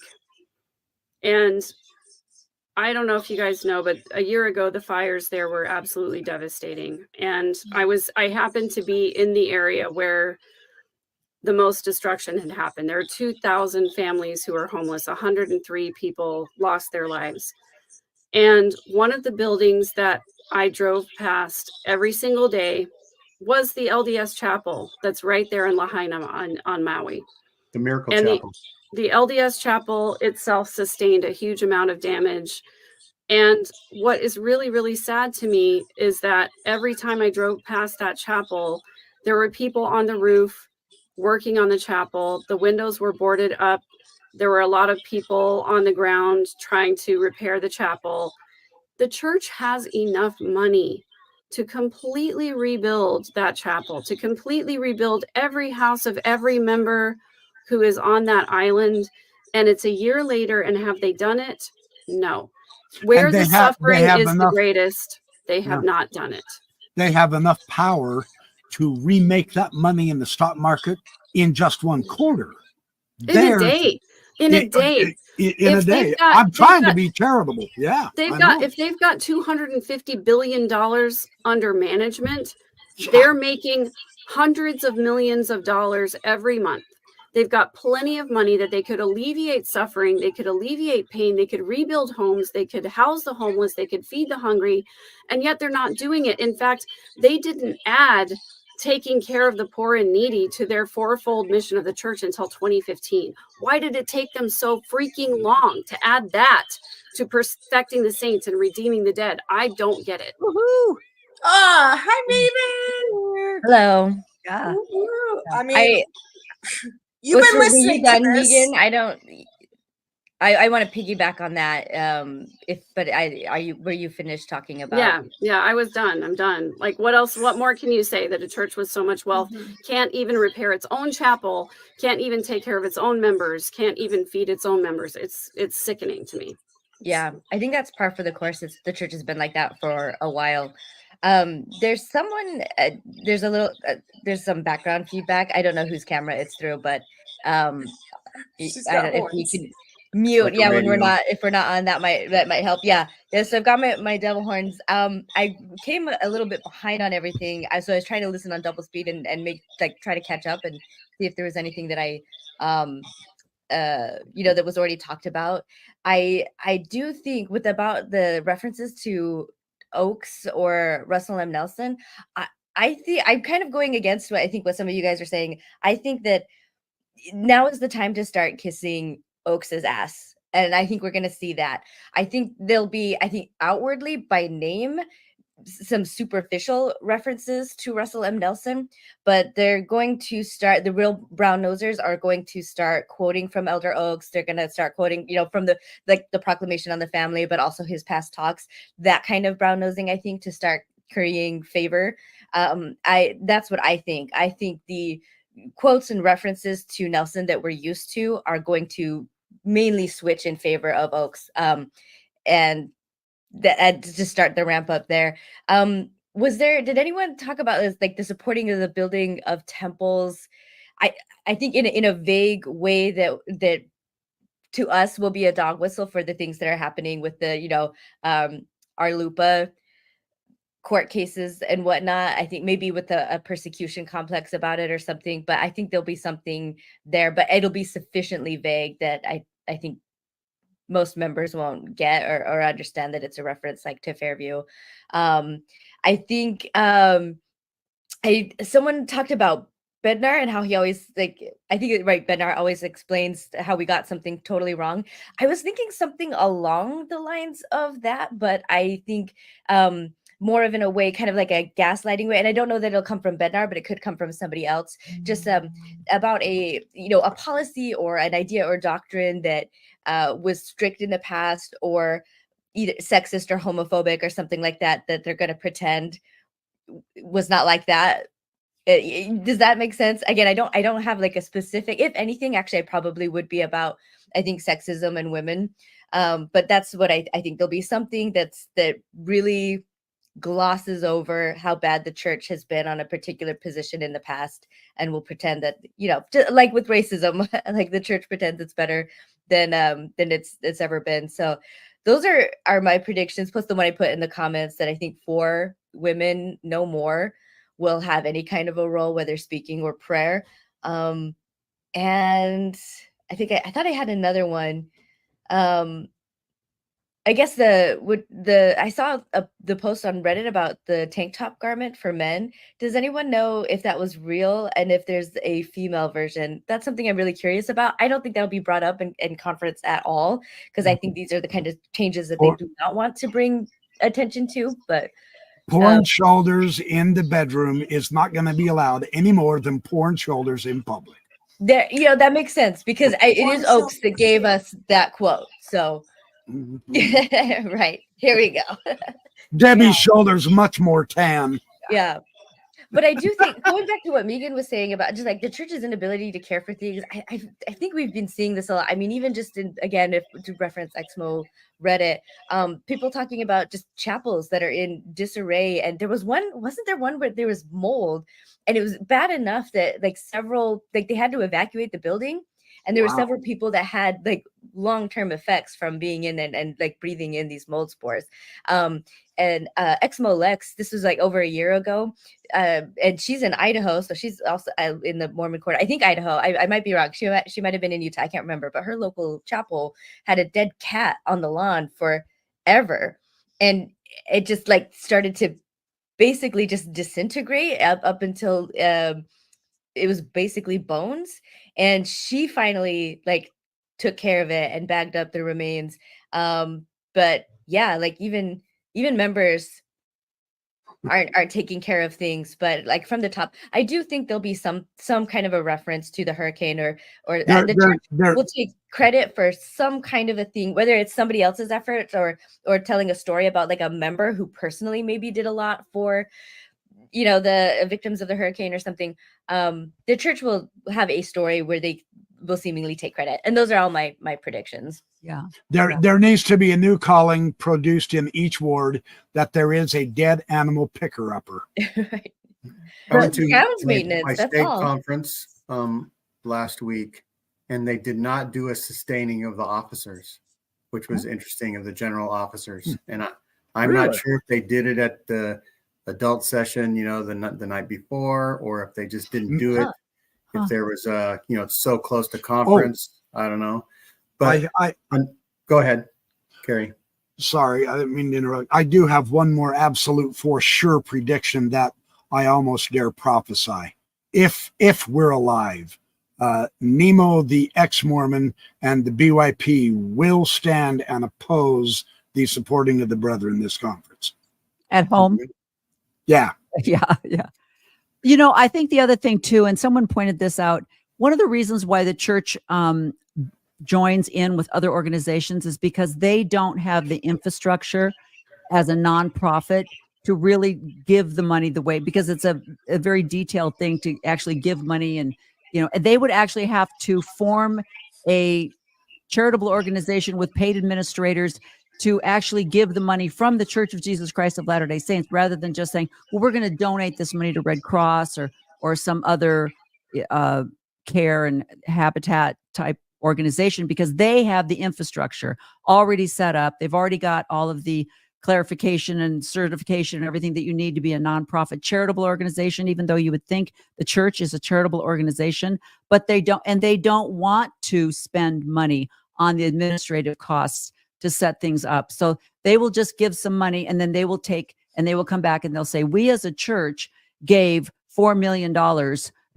and I don't know if you guys know, but a year ago the fires there were absolutely devastating, and I happened to be in the area where the most destruction had happened. There are 2,000 families who are homeless. 103 people lost their lives. And one of the buildings that I drove past every single day was the LDS chapel that's right there in Lahaina on Maui. The Miracle and Chapel. The LDS chapel itself sustained a huge amount of damage. And what is really, really sad to me is that every time I drove past that chapel, there were people on the roof working on the chapel. The windows were boarded up. There were a lot of people on the ground trying to repair the chapel. The church has enough money to completely rebuild that chapel, to completely rebuild every house of every member who is on that island. And it's a year later, and have they done it? No. Where the suffering is the greatest, they have not done it. They have enough power to remake that money in the stock market in just one quarter. In a day. In a day. I'm trying to be charitable. Yeah. If they've got $250 billion under management, they're making hundreds of millions of dollars every month. They've got plenty of money that they could alleviate suffering. They could alleviate pain. They could rebuild homes. They could house the homeless. They could feed the hungry. And yet they're not doing it. In fact, they didn't add taking care of the poor and needy to their fourfold mission of the church until 2015. Why did it take them so freaking long to add that to perfecting the saints and redeeming the dead? I don't get it. Woohoo! Hi, Maven. Hello. Yeah. I mean, you've been listening to this. Megan, I want to piggyback on that. Were you finished talking about? Yeah, I was done. I'm done. Like, what else? What more can you say that a church with so much wealth can't even repair its own chapel, can't even take care of its own members, can't even feed its own members? It's sickening to me. Yeah, I think that's par for the course. The church has been like that for a while. There's someone. There's some background feedback. I don't know whose camera it's through, but I don't know if you can mute. Like when if we're not on, that might help. Yeah. So I've got my devil horns. I came a little bit behind on everything. So I was trying to listen on double speed and try to catch up and see if there was anything that I that was already talked about. I do think about the references to Oakes or Russell M. Nelson, I think I'm kind of going against what some of you guys are saying. I think that now is the time to start kissing Oakes's ass. And I think we're going to see that. I think there'll be, outwardly by name, some superficial references to Russell M. Nelson, but they're going to start, the real brown nosers are going to start quoting from Elder Oakes. They're going to start quoting, from the proclamation on the family, but also his past talks, that kind of brown nosing, I think, to start currying favor. That's what I think. I think the quotes and references to Nelson that we're used to are going to mainly switch in favor of Oakes. And that to start the ramp up there. Did anyone talk about this, the supporting of the building of temples? I think in a vague way that to us will be a dog whistle for the things that are happening with the Arlupa court cases and whatnot. I think maybe with a persecution complex about it or something, but I think there'll be something there, but it'll be sufficiently vague that I think most members won't get or understand that it's a reference to Fairview. I think someone talked about Bednar and how he always like, I think right, Bednar always explains how we got something totally wrong. I was thinking something along the lines of that, but I think more of in a way, kind of like a gaslighting way. And I don't know that it'll come from Bednar, but it could come from somebody else. Just about a a policy or an idea or doctrine that was strict in the past, or either sexist or homophobic or something like that, that they're going to pretend was not like that. Does that make sense? Again, I don't have like a specific, if anything, actually, I probably would be about, I think, sexism and women. But that's what I think there'll be something that really glosses over how bad the church has been on a particular position in the past, and will pretend that, just like with racism, like the church pretends it's better than it's ever been. So those are my predictions, plus the one I put in the comments, that I think 4 women, no more, will have any kind of a role, whether speaking or prayer. And I think I thought I had another one. I guess I saw the post on Reddit about the tank top garment for men. Does anyone know if that was real, and if there's a female version? That's something I'm really curious about. I don't think that'll be brought up in conference at all, because I think these are the kind of changes that they do not want to bring attention to. But pouring shoulders in the bedroom is not going to be allowed any more than pouring shoulders in public. There, that makes sense, because it is Oaks that gave us that quote. So, right, here we go. Debbie's shoulders much more tan. Yeah. But I do think, going back to what Megan was saying about just like the church's inability to care for things, I think we've been seeing this a lot. I mean, even just again, if to reference Exmo Reddit, people talking about just chapels that are in disarray. And there was wasn't there one where there was mold, and it was bad enough that they had to evacuate the building. And there were several people that had like long-term effects from being in and like breathing in these mold spores. And Exmo Lex, this was like over a year ago, and she's in Idaho, so she's also in the Mormon Quarter. I think Idaho. I might be wrong. She might have been in Utah. I can't remember. But her local chapel had a dead cat on the lawn forever, and it just like started to basically just disintegrate up until it was basically bones. And she finally like took care of it and bagged up the remains. But yeah, like even members aren't taking care of things. But like from the top, I do think there'll be some kind of a reference to the hurricane, or the church will take credit for some kind of a thing, whether it's somebody else's efforts or telling a story about like a member who personally maybe did a lot for the victims of the hurricane or something. The church will have a story where they will seemingly take credit. And those are all my predictions. Yeah. There needs to be a new calling produced in each ward, that there is a dead animal picker-upper. Right. I went to grounds maintenance. my That's state all. conference last week, and they did not do a sustaining of the officers, which was interesting, of the general officers. And I'm not sure if they did it at the adult session, the night before, or if they just didn't do it. If there was it's so close to conference, I don't know. But go ahead, Carrie. Sorry, I didn't mean to interrupt. I do have one more absolute for sure prediction that I almost dare prophesy. If we're alive, Nemo, the ex-Mormon, and the BYP will stand and oppose the supporting of the brethren in this conference. At home? Yeah. Yeah. I think the other thing too, and someone pointed this out, one of the reasons why the church joins in with other organizations is because they don't have the infrastructure as a nonprofit to really give the money the way, because it's a very detailed thing to actually give money. And, they would actually have to form a charitable organization with paid administrators to actually give the money from the Church of Jesus Christ of Latter-day Saints, rather than just saying, well, we're going to donate this money to Red Cross or some other care and habitat type organization, because they have the infrastructure already set up. They've already got all of the clarification and certification and everything that you need to be a nonprofit charitable organization, even though you would think the church is a charitable organization, but they don't, and they don't want to spend money on the administrative costs to set things up. So they will just give some money, and then they will come back and they'll say, we as a church gave $4 million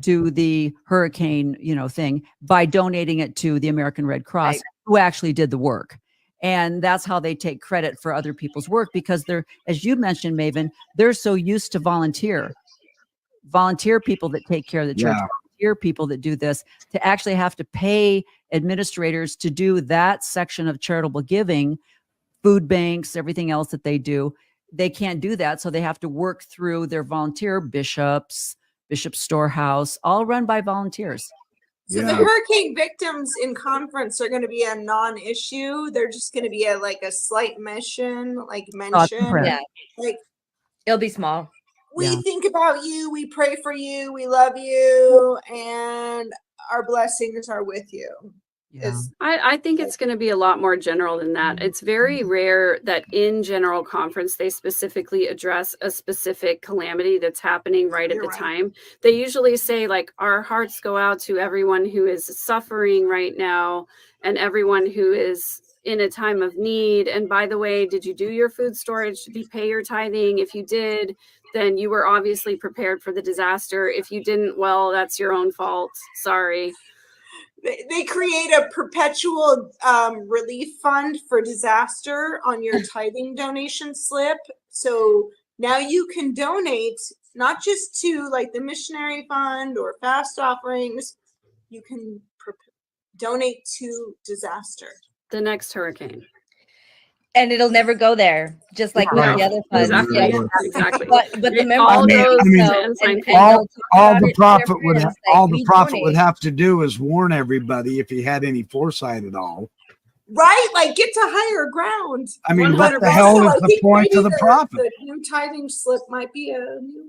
to the hurricane, thing by donating it to the American Red Cross, Right. who actually did the work. And that's how they take credit for other people's work, because they're, as you mentioned, Maven, they're so used to volunteer people that take care of the church, Yeah. volunteer people that do this, to actually have to pay administrators to do that section of charitable giving, food banks, everything else that they do. They can't do that. So they have to work through their volunteer bishops, Bishop Storehouse, all run by volunteers. So the Yeah. hurricane victims in conference are going to be a non-issue. They're just going to be a slight mention, prayer. Yeah, like it'll be small. we Yeah. think about you, we pray for you, we love you, and our blessings are with you. Yeah. I think it's going to be a lot more general than that. It's very rare that in general conference they specifically address a specific calamity that's happening right at You're the right. time. They usually say, like, our hearts go out to everyone who is suffering right now and everyone who is in a time of need. And by the way, did you do your food storage? Did you pay your tithing? If you did, then you were obviously prepared for the disaster. If you didn't, well, that's your own fault. Sorry. They create a perpetual relief fund for disaster on your tithing donation slip. So now you can donate not just to the missionary fund or fast offerings. You can donate to disaster. The next hurricane. And it'll never go there, just like with Right. the other funds. Exactly. Yes. Exactly. But the It members all know, goes so- to Ensign and Pay. they'll all talk all about the it to their prophet would friends, have like, all the we prophet donate. would have to do is warn everybody if he had any foresight at all. Right? Get to higher ground. I mean, what the 100%. hell Also, is I the think point maybe of the prophet? The new tithing slip might be a new.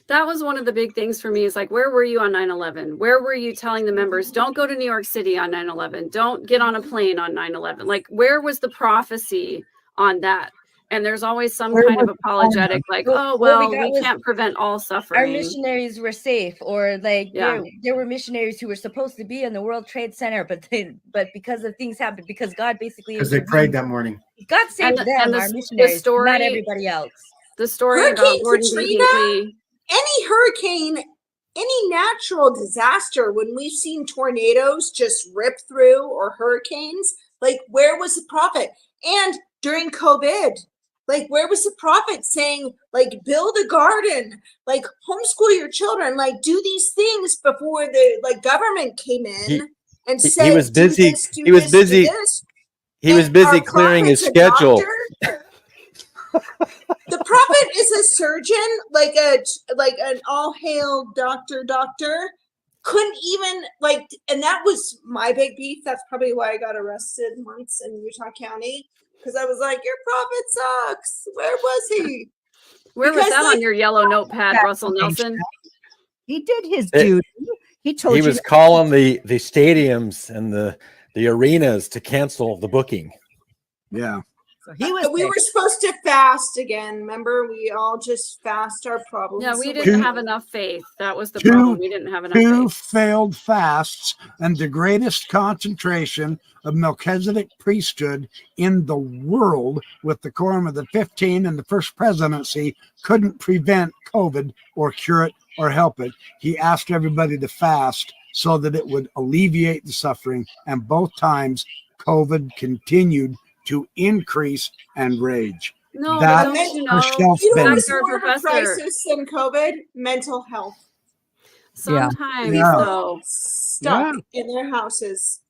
That was one of the big things for me, is where were you on 9/11? Where were you telling the members, don't go to New York City on 9/11? Don't get on a plane on 9/11? Where was the prophecy on that? And there's always some Where kind of was the apologetic, Well, oh, what we well, got we was can't prevent all Our suffering. missionaries were safe, or Yeah. there were missionaries who were supposed to be in the World Trade Center, but because of things happened, because God basically Because they prayed that morning. God saved And them, the our missionaries, story- not everybody else. The story about Hurricane Gordon B. Katrina? Hinckley. Any hurricane, any natural disaster, when we've seen tornadoes just rip through, or hurricanes, where was the prophet? And during COVID, where was the prophet saying, build a garden, homeschool your children, do these things before the government came in and said, he was busy. do this, do He was this, do busy. this. He was And busy our clearing his prophet's a schedule. doctor. The prophet is a surgeon, an all hail doctor. Couldn't even and that was my big beef. That's probably why I got arrested once in Utah County, because I was like, your prophet sucks. Where was he? Where was Because, that on your yellow notepad, Russell Nelson? He did his duty. He told He you. was calling the stadiums and the arenas to cancel the booking. Yeah. So he was. We were supposed to fast again. Remember, we all just fast our problems. Yeah, we away. didn't have enough faith. That was the Two- problem. We didn't have enough Two faith. failed fasts, and the greatest concentration of Melchizedek priesthood in the world, with the Quorum of the 15 and the first presidency, couldn't prevent COVID or cure it or help it. He asked everybody to fast so that it would alleviate the suffering, and both times COVID continued to increase and rage. No, That but don't you for know? shelf You know bending. what's Dr. more of a Professor. crisis than COVID? Mental health. Sometimes Yeah. though. Stuck in their houses.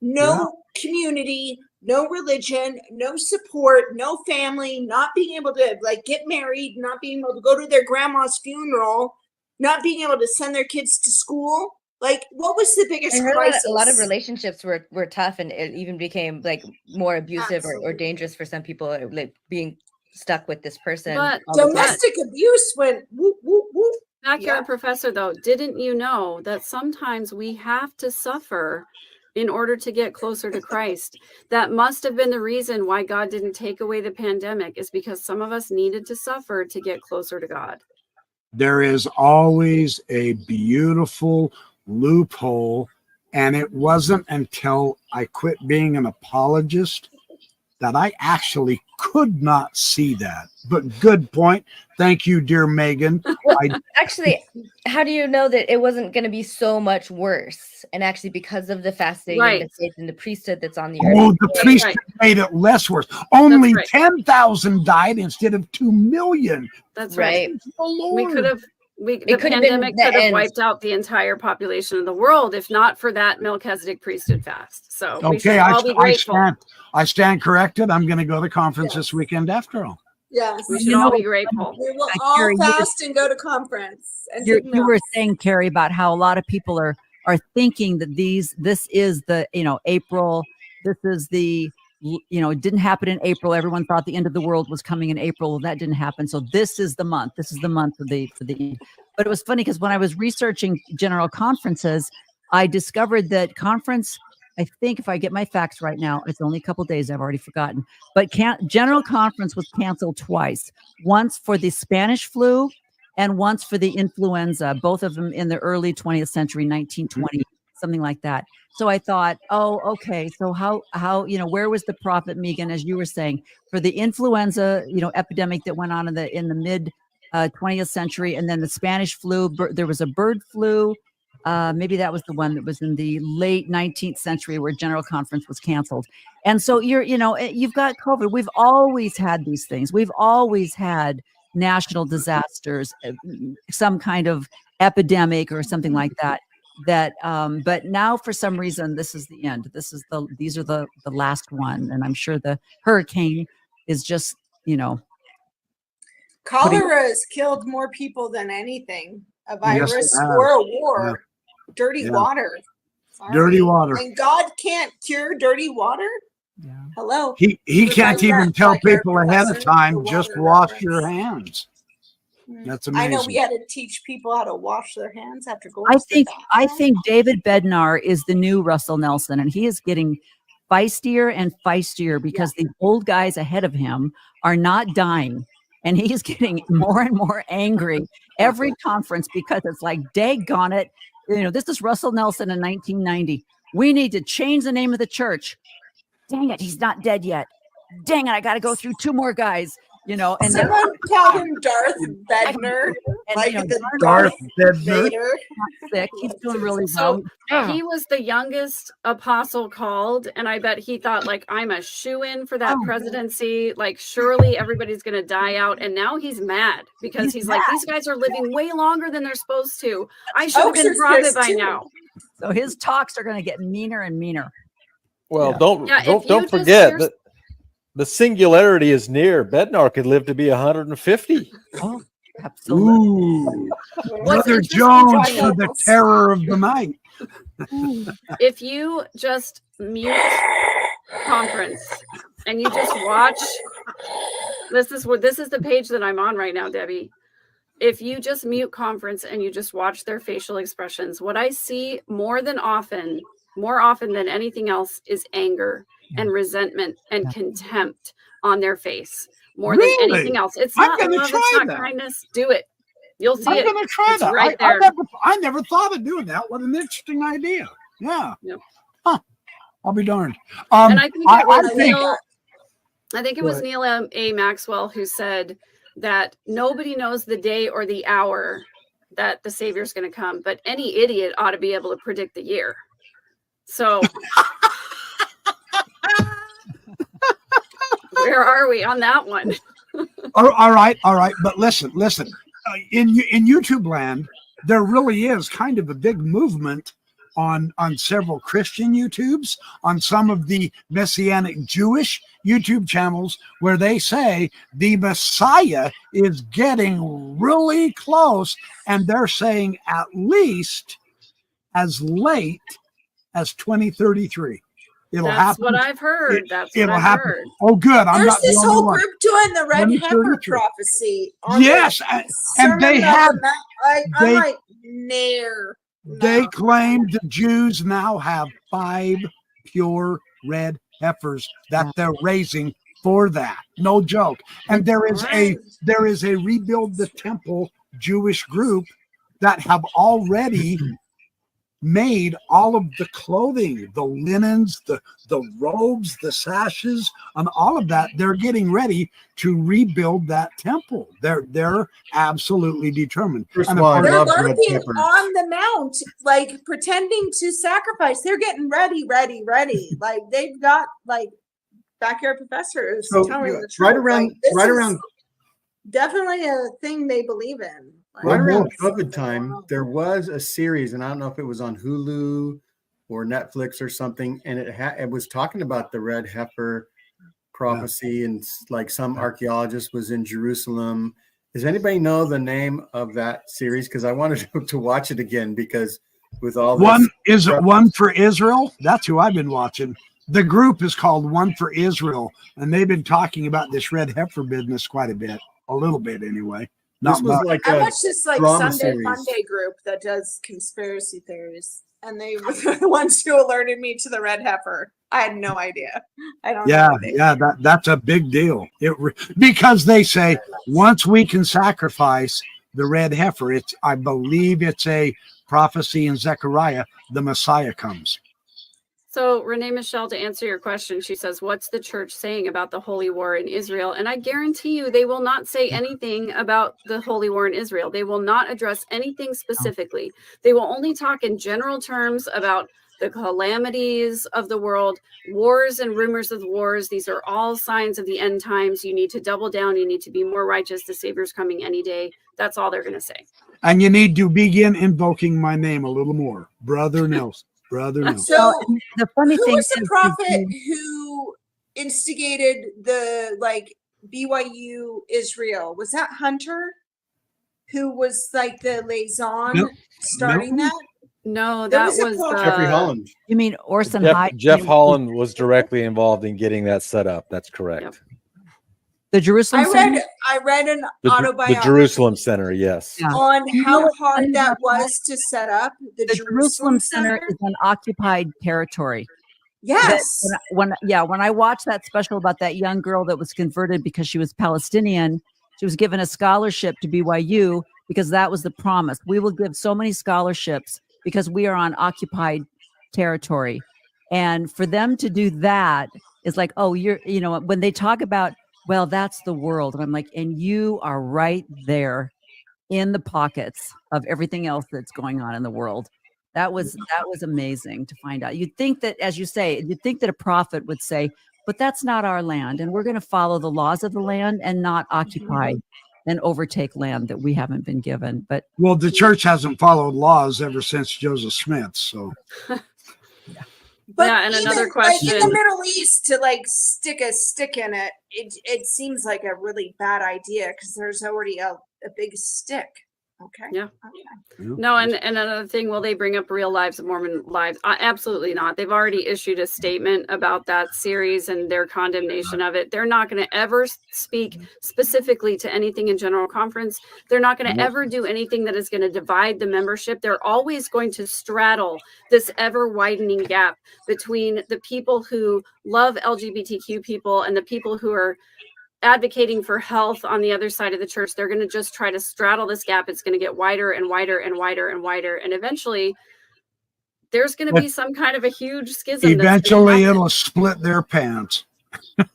No community, no religion, no support, no family, not being able to get married, not being able to go to their grandma's funeral, not being able to send their kids to school. What was the biggest I heard crisis? a lot of relationships were tough, and it even became more abusive or dangerous for some people, being stuck with this person. But all the time. Domestic abuse went whoop, whoop, whoop. Backyard Professor, though, didn't you know that sometimes we have to suffer in order to get closer to Christ? That must have been the reason why God didn't take away the pandemic, is because some of us needed to suffer to get closer to God. There is always a beautiful loophole, and it wasn't until I quit being an apologist that I actually could not see that. But good point. Thank you, dear Megan. Actually, how do you know that it wasn't going to be so much worse? And actually, because of the fasting and the faith and the priesthood that's on the earth. Oh, the priesthood made it less worse. Only 10,000 died instead of 2 million. That's right. We could have. The pandemic could have wiped out the entire population of the world if not for that Melchizedek priesthood fast. So we should all be grateful. I stand corrected. I'm going to go to conference this weekend after all. Yes. We should all be grateful. We will all fast and go to conference. And you were saying, Carrie, about how a lot of people are thinking that this is the, April, this is the, it didn't happen in April. Everyone thought the end of the world was coming in April. Well, that didn't happen. So this is the month. This is the month for the. But it was funny because when I was researching general conferences, I discovered that conference, I think if I get my facts right now, it's only a couple of days. I've already forgotten. But general conference was canceled twice. Once for the Spanish flu and once for the influenza, both of them in the early 20th century, 1920, something like that. So I thought, oh, okay. So how, where was the prophet, Megan, as you were saying, for the influenza, epidemic that went on in the mid 20th century, and then the Spanish flu, there was a bird flu. Maybe that was the one that was in the late 19th century where general conference was canceled. And so you've got COVID. We've always had these things. We've always had national disasters, some kind of epidemic or something like that. But now for some reason, this is the end. These are the last one. And I'm sure the hurricane is just, cholera has killed more people than anything, a virus or a war. Yeah. Dirty water. Sorry. Dirty water. And God can't cure dirty water? Yeah. Hello. He can't even tell people ahead of time, just wash your hands. That's amazing. I know we had to teach people how to wash their hands after going I think David Bednar is the new Russell Nelson, and he is getting feistier and feistier because the old guys ahead of him are not dying. And he's getting more and more angry every conference because it's like, daggone it. This is Russell Nelson in 1990. We need to change the name of the church. Dang it, he's not dead yet. Dang it, I got to go through 2 more guys. And someone called him Darth Bednar. Darth Bednar. Sick. He's doing really well. So he was the youngest apostle called, and I bet he thought, I'm a shoo-in for that presidency. Surely everybody's going to die out. And now he's mad because he's like, these guys are living way longer than they're supposed to. I should have been prophet by now. So his talks are going to get meaner and meaner. Well, don't forget that the singularity is near. Bednar could live to be 150. Oh, absolutely. Ooh. Brother Jones for the terror of the night. If you just mute conference and you just watch, this is the page that I'm on right now, Debbie. If you just mute conference and you just watch their facial expressions, what I see more often than anything else is anger and resentment and contempt on their face more than anything else. It's not love, it's not kindness. Do it. You'll see it. I'm going to try that. Right there. I never thought of doing that. What an interesting idea. Yeah. Yep. Huh. I'll be darned. And I think it was Neil A. Maxwell who said that nobody knows the day or the hour that the Savior's going to come, but any idiot ought to be able to predict the year. So where are we on that one? All right. But listen. In YouTube land, there really is kind of a big movement on several Christian YouTubes, on some of the Messianic Jewish YouTube channels, where they say the Messiah is getting really close, and they're saying at least as late as 2033. It'll happen. That's what I've heard. It'll happen. Oh, good. There's this whole group doing the red heifer prophecy. Yes, and they have. I'm like, no. They claim the Jews now have 5 pure red heifers that they're raising for that. No joke. And there is a Rebuild the Temple Jewish group that have already made all of the clothing, the linens, the robes, the sashes, and all of that. They're getting ready to rebuild that temple. They're absolutely determined. First And of all, I They're love red lurking pepper. on the mount, like pretending to sacrifice. They're getting ready. Like they've got like backyard professors So telling the truth. right around, Like, this right is around, definitely a thing they believe in. Like, right around that's something COVID going time, on. there was a series, and I don't know if it was on Hulu or Netflix or something, and it was talking about the red heifer prophecy, and like some archaeologist was in Jerusalem. Does anybody know the name of that series? Because I wanted to watch it again, because with all this One for Israel? That's who I've been watching. The group is called One for Israel, and they've been talking about this red heifer business quite a bit, a little bit anyway. this was like I a watched this like drama Sunday series. Monday group that does conspiracy theories, and they were the ones who alerted me to the red heifer. I had no idea. I don't know. what they that's a big deal. Because they say once we can sacrifice the red heifer, I believe it's a prophecy in Zechariah, the Messiah comes. So Renee Michelle, to answer your question, she says, what's the church saying about the holy war in Israel? And I guarantee you they will not say anything about the holy war in Israel. They will not address anything specifically. They will only talk in general terms about the calamities of the world, wars and rumors of wars. These are all signs of the end times. You need to double down. You need to be more righteous. The Savior's coming any day. That's all they're going to say. And you need to begin invoking my name a little more. Brother Nelson. Brother Nelson. So The funny who thing was the is prophet who instigated the like BYU Israel? Was that Hunter, who was like the liaison starting that? No, There that was a was prophet. Jeffrey Holland. You mean Orson Hyde? Jeff Holland was directly involved in getting that set up. That's correct. Yep. The Jerusalem Center? I read an The autobiography Jerusalem Center, yes. Yeah. on You know how what's hard funny that about was to set up the Jerusalem Center is an occupied territory. Yes. When I watched that special about that young girl that was converted because she was Palestinian, she was given a scholarship to BYU because that was the promise. We will give so many scholarships because we are on occupied territory. And for them to do that is like, oh, when they talk about, well, that's the world. And I'm like, and you are right there in the pockets of everything else that's going on in the world. That was amazing to find out. You'd think that, as you say, you'd think that a prophet would say, but that's not our land. And we're going to follow the laws of the land and not occupy and overtake land that we haven't been given. But well, the church hasn't followed laws ever since Joseph Smith. So But yeah, and even, another like, question. in the Middle East, to like stick a stick in it, it seems like a really bad idea because there's already a big stick. Okay. Yeah. Okay. No, and another thing, will they bring up real lives of Mormon lives? Absolutely not. They've already issued a statement about that series and their condemnation of it. They're not going to ever speak specifically to anything in general conference. They're not going to ever do anything that is going to divide the membership. They're always going to straddle this ever widening gap between the people who love LGBTQ people and the people who are advocating for health on the other side of the church. They're going to just try to straddle this gap. It's going to get wider and wider and wider and wider. And eventually there's going to be some kind of a huge schism. Eventually it'll split their pants.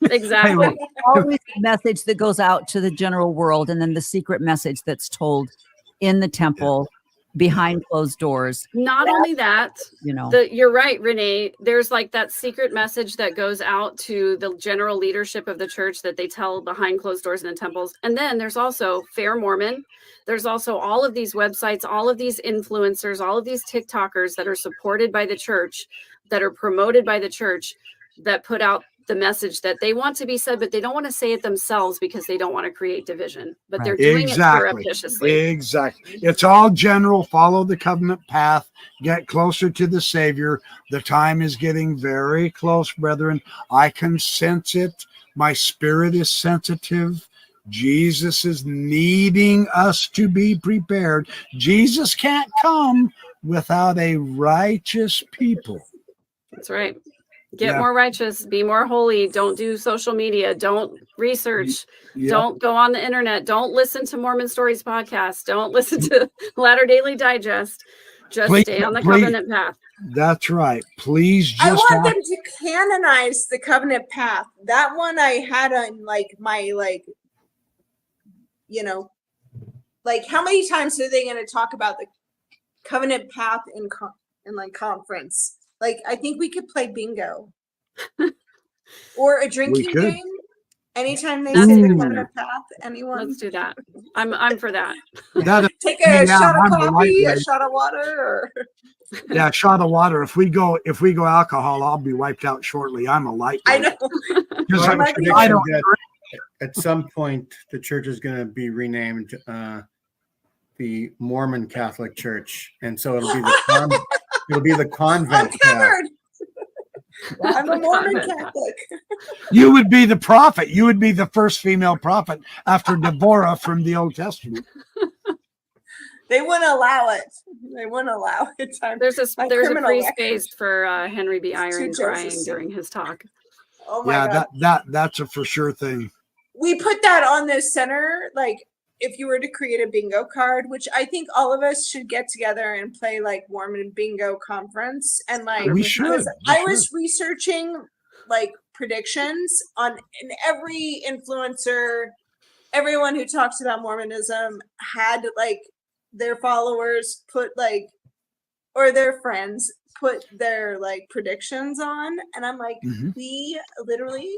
Exactly. always a message that goes out to the general world, and then the secret message that's told in the temple behind closed doors. Not only that, you're right, Renee. There's like that secret message that goes out to the general leadership of the church that they tell behind closed doors in the temples. And then there's also Fair Mormon. There's also all of these websites, all of these influencers, all of these TikTokers that are supported by the church, that are promoted by the church, that put out the message that they want to be said, but they don't want to say it themselves because they don't want to create division. But they're doing it surreptitiously. Exactly. It's all general. Follow the covenant path. Get closer to the Savior. The time is getting very close, brethren. I can sense it. My spirit is sensitive. Jesus is needing us to be prepared. Jesus can't come without a righteous people. That's right. Get more righteous, be more holy. Don't do social media. Don't research. Don't go on the internet. Don't listen to Mormon Stories podcast. Don't listen to Latter Daily Digest. Just Please- stay on the please- covenant path. That's right. Please just I want act- them to canonize the covenant path. That one I had on like my like how many times are they going to talk about the covenant path in like conference? Like I think we could play bingo or a drinking could. game. Anytime they say the Ooh. covenant path, anyone Let's do that. I'm for that. That- take a Yeah, shot of I'm a coffee, a lightweight. shot of water, or yeah, shot of water. If we go alcohol, I'll be wiped out shortly. I'm a lightweight. I know. Because I have a might be- prediction I don't that at some point the church is going to be renamed the Mormon Catholic Church, and so it'll be the I'm convent path. covered. I'm a Mormon Convent. Catholic. You would be the prophet. You would be the first female prophet after Deborah from the Old Testament. They wouldn't allow it. They wouldn't allow it. There's a My there's a criminal free record. space for Henry B. It's Iron too crying Joseph. during his talk. Oh my Yeah, God. that's a for sure thing. We put that on the center, like if you were to create a bingo card, which I think all of us should get together and play like Mormon bingo conference. And like We should. because We I was researching like predictions on and every influencer, everyone who talks about Mormonism had like their followers put like or their friends put their like predictions on. And I'm like, Mhm. we literally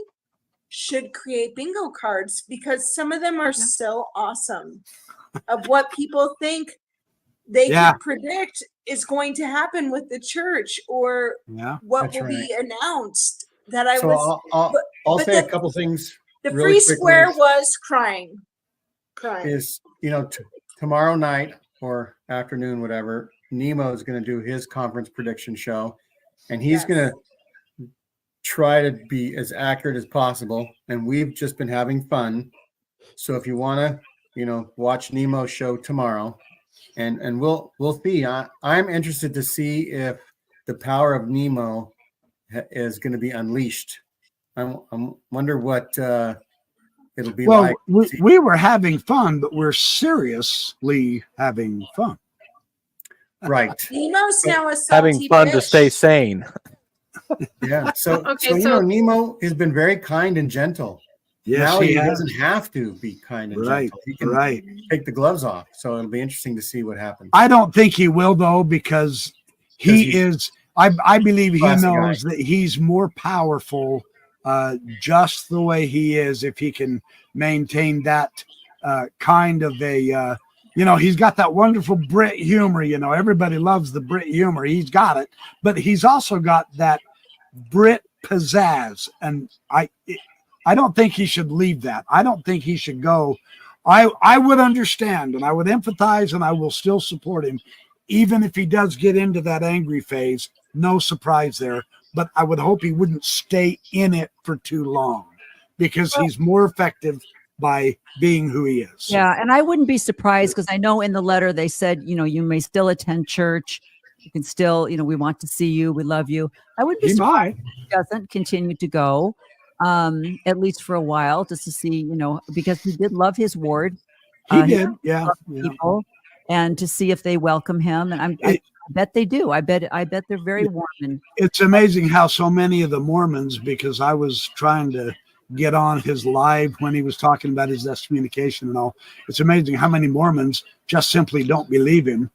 should create bingo cards because some of them are so awesome of what people think they Yeah. can predict is going to happen with the church or Yeah. what That's will right. be announced that I So was I'll but say a the- couple things. the really free quickly square was crying. is tomorrow night or afternoon, whatever. Nemo is going to do his conference prediction show, and he's Yes. going to try to be as accurate as possible. And we've just been having fun. So if you want to, watch Nemo's show tomorrow, and we'll see. I'm interested to see if the power of Nemo is going to be unleashed. I wonder what it'll be Well, like. we were having fun, but we're seriously having fun. Right. Nemo's now a Having salty fun to fish. stay sane. Yeah. So, Okay, so Nemo has been very kind and gentle. Yes, now he has. doesn't have to be kind and Right, gentle. He can right. take the gloves off. So it'll be interesting to see what happens. I don't think he will though, because he is. I believe he Classy guy. knows that he's more powerful, just the way he is. If he can maintain that kind of a, he's got that wonderful Brit humor. Everybody loves the Brit humor. He's got it, but he's also got that Brit pizzazz, and I don't think he should leave that. I don't think he should go. I would understand and I would empathize and I will still support him, even if he does get into that angry phase. No surprise there. But I would hope he wouldn't stay in it for too long, because he's more effective by being who he is. Yeah, and I wouldn't be surprised, because I know in the letter they said, you may still attend church. You can still, we want to see you. We love you. I would be He surprised might. if he doesn't continue to go, at least for a while, just to see, because he did love his ward. He He did. Yeah. loved people, and to see if they welcome him. And I bet they do. I bet they're very warm. And It's amazing how so many of the Mormons, because I was trying to get on his live when he was talking about his excommunication and all. It's amazing how many Mormons just simply don't believe him.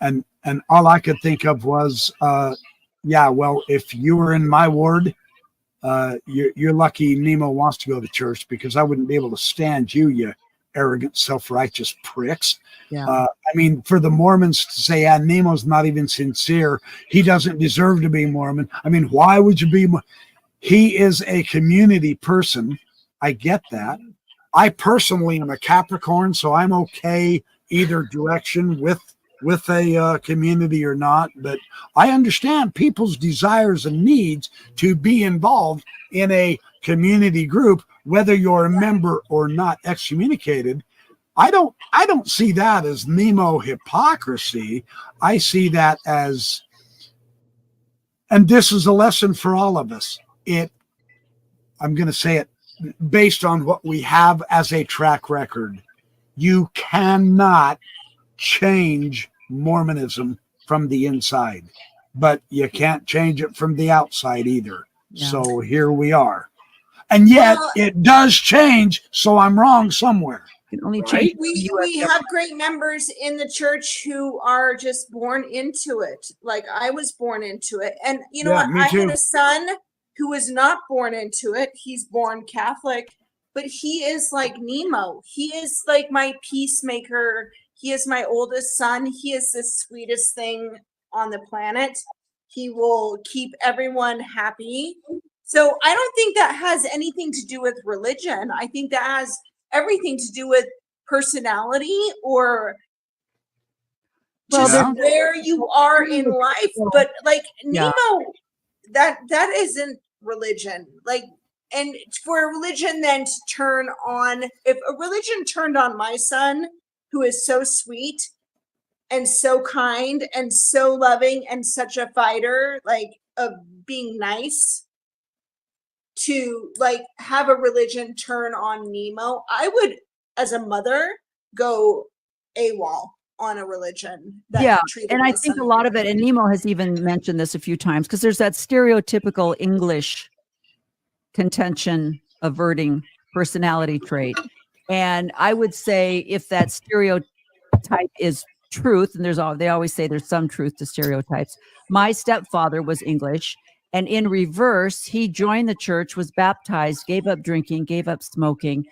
And all I could think of was, well, if you were in my ward, you're lucky Nemo wants to go to church, because I wouldn't be able to stand you arrogant, self-righteous pricks. yeah, For the Mormons to say, Nemo's not even sincere, he doesn't deserve to be Mormon. Why would you be? He is a community person. I get that. I personally am a Capricorn, so I'm okay either direction with a community or not. But I understand people's desires and needs to be involved in a community group, whether you're a member or not excommunicated. I don't see that as Nemo hypocrisy. I see that as, and this is a lesson for all of us. I'm going to say it based on what we have as a track record. You cannot change Mormonism from the inside, but you can't change it from the outside either. Yeah. So here we are. And yet it does change. So I'm wrong somewhere. You can only change. We have great members in the church who are just born into it. Like I was born into it. And you know what? I had a son who was not born into it. He's born Catholic, but he is like Nemo. He is like my peacemaker. He is my oldest son. He is the sweetest thing on the planet. He will keep everyone happy. So I don't think that has anything to do with religion. I think that has everything to do with personality or just where you are in life. But like Nemo, that isn't religion. Like, and for a religion then to turn on, if a religion turned on my son, who is so sweet and so kind and so loving and such a fighter, like of being nice, to like have a religion turn on Nemo, I would, as a mother, go AWOL on a religion. That And I think a lot of it, and Nemo has even mentioned this a few times, because there's that stereotypical English contention averting personality trait. And I would say if that stereotype is truth, and they always say there's some truth to stereotypes. My stepfather was English. And in reverse, he joined the church, was baptized, gave up drinking, gave up smoking.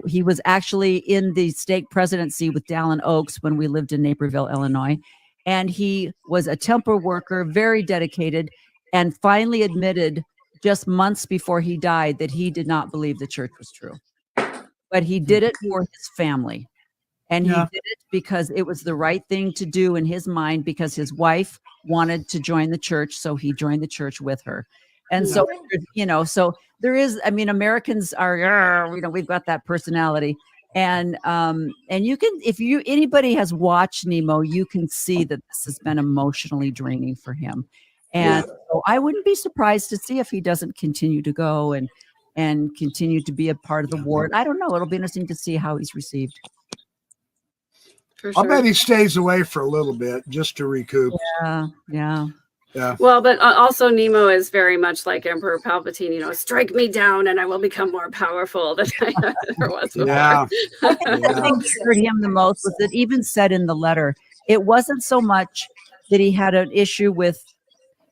He was actually in the stake presidency with Dallin Oaks when we lived in Naperville, Illinois. And he was a temple worker, very dedicated, and finally admitted just months before he died that he did not believe the church was true. But he did it for his family. And he did it because it was the right thing to do in his mind, because his wife wanted to join the church. So he joined the church with her. And so, so there is, I mean, Americans are, we've got that personality. And you can, if anybody has watched Nemo, you can see that this has been emotionally draining for him. And so I wouldn't be surprised to see if he doesn't continue to go and continue to be a part of the ward. I don't know. It'll be interesting to see how he's received. For sure. I bet he stays away for a little bit just to recoup. Yeah. Well, but also Nemo is very much like Emperor Palpatine, strike me down and I will become more powerful than I ever was before. I think the thing that hurt him the most was that even said in the letter, it wasn't so much that he had an issue with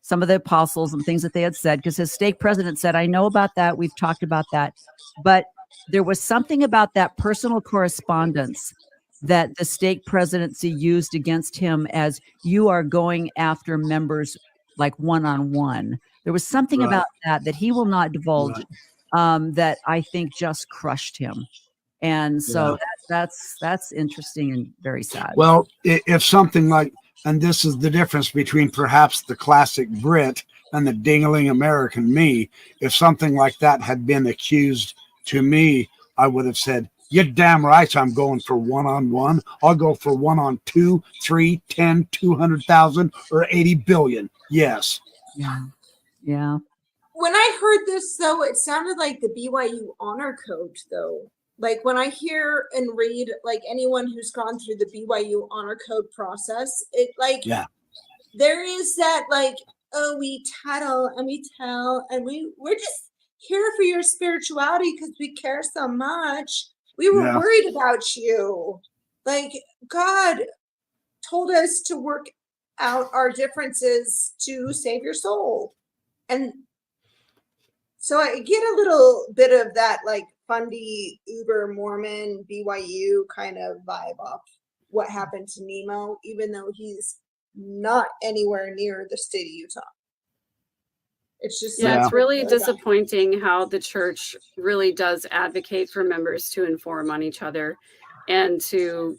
some of the apostles and things that they had said, because his stake president said, I know about that. We've talked about that. But there was something about that personal correspondence that the stake presidency used against him as you are going after members like one-on-one. There was something about that he will not divulge that I think just crushed him. And so that's interesting and very sad. Well, if something like, and this is the difference between perhaps the classic Brit and the dingling American me, if something like that had been accused to me, I would have said, you're damn right I'm going for one-on-one. I'll go for 1-on-2, 3, 10, 200,000, or 80 billion. Yes. Yeah. When I heard this, though, it sounded like the BYU honor code, though. Like when I hear and read, like anyone who's gone through the BYU honor code process, it there is that like, oh, we tattle and we tell and we're just here for your spirituality because we care so much. We were worried about you. Like God told us to work out our differences to save your soul. And so I get a little bit of that like fundy Uber Mormon BYU kind of vibe off what happened to Nemo, even though he's not anywhere near the state of Utah. It's just it's really disappointing how the church really does advocate for members to inform on each other and to,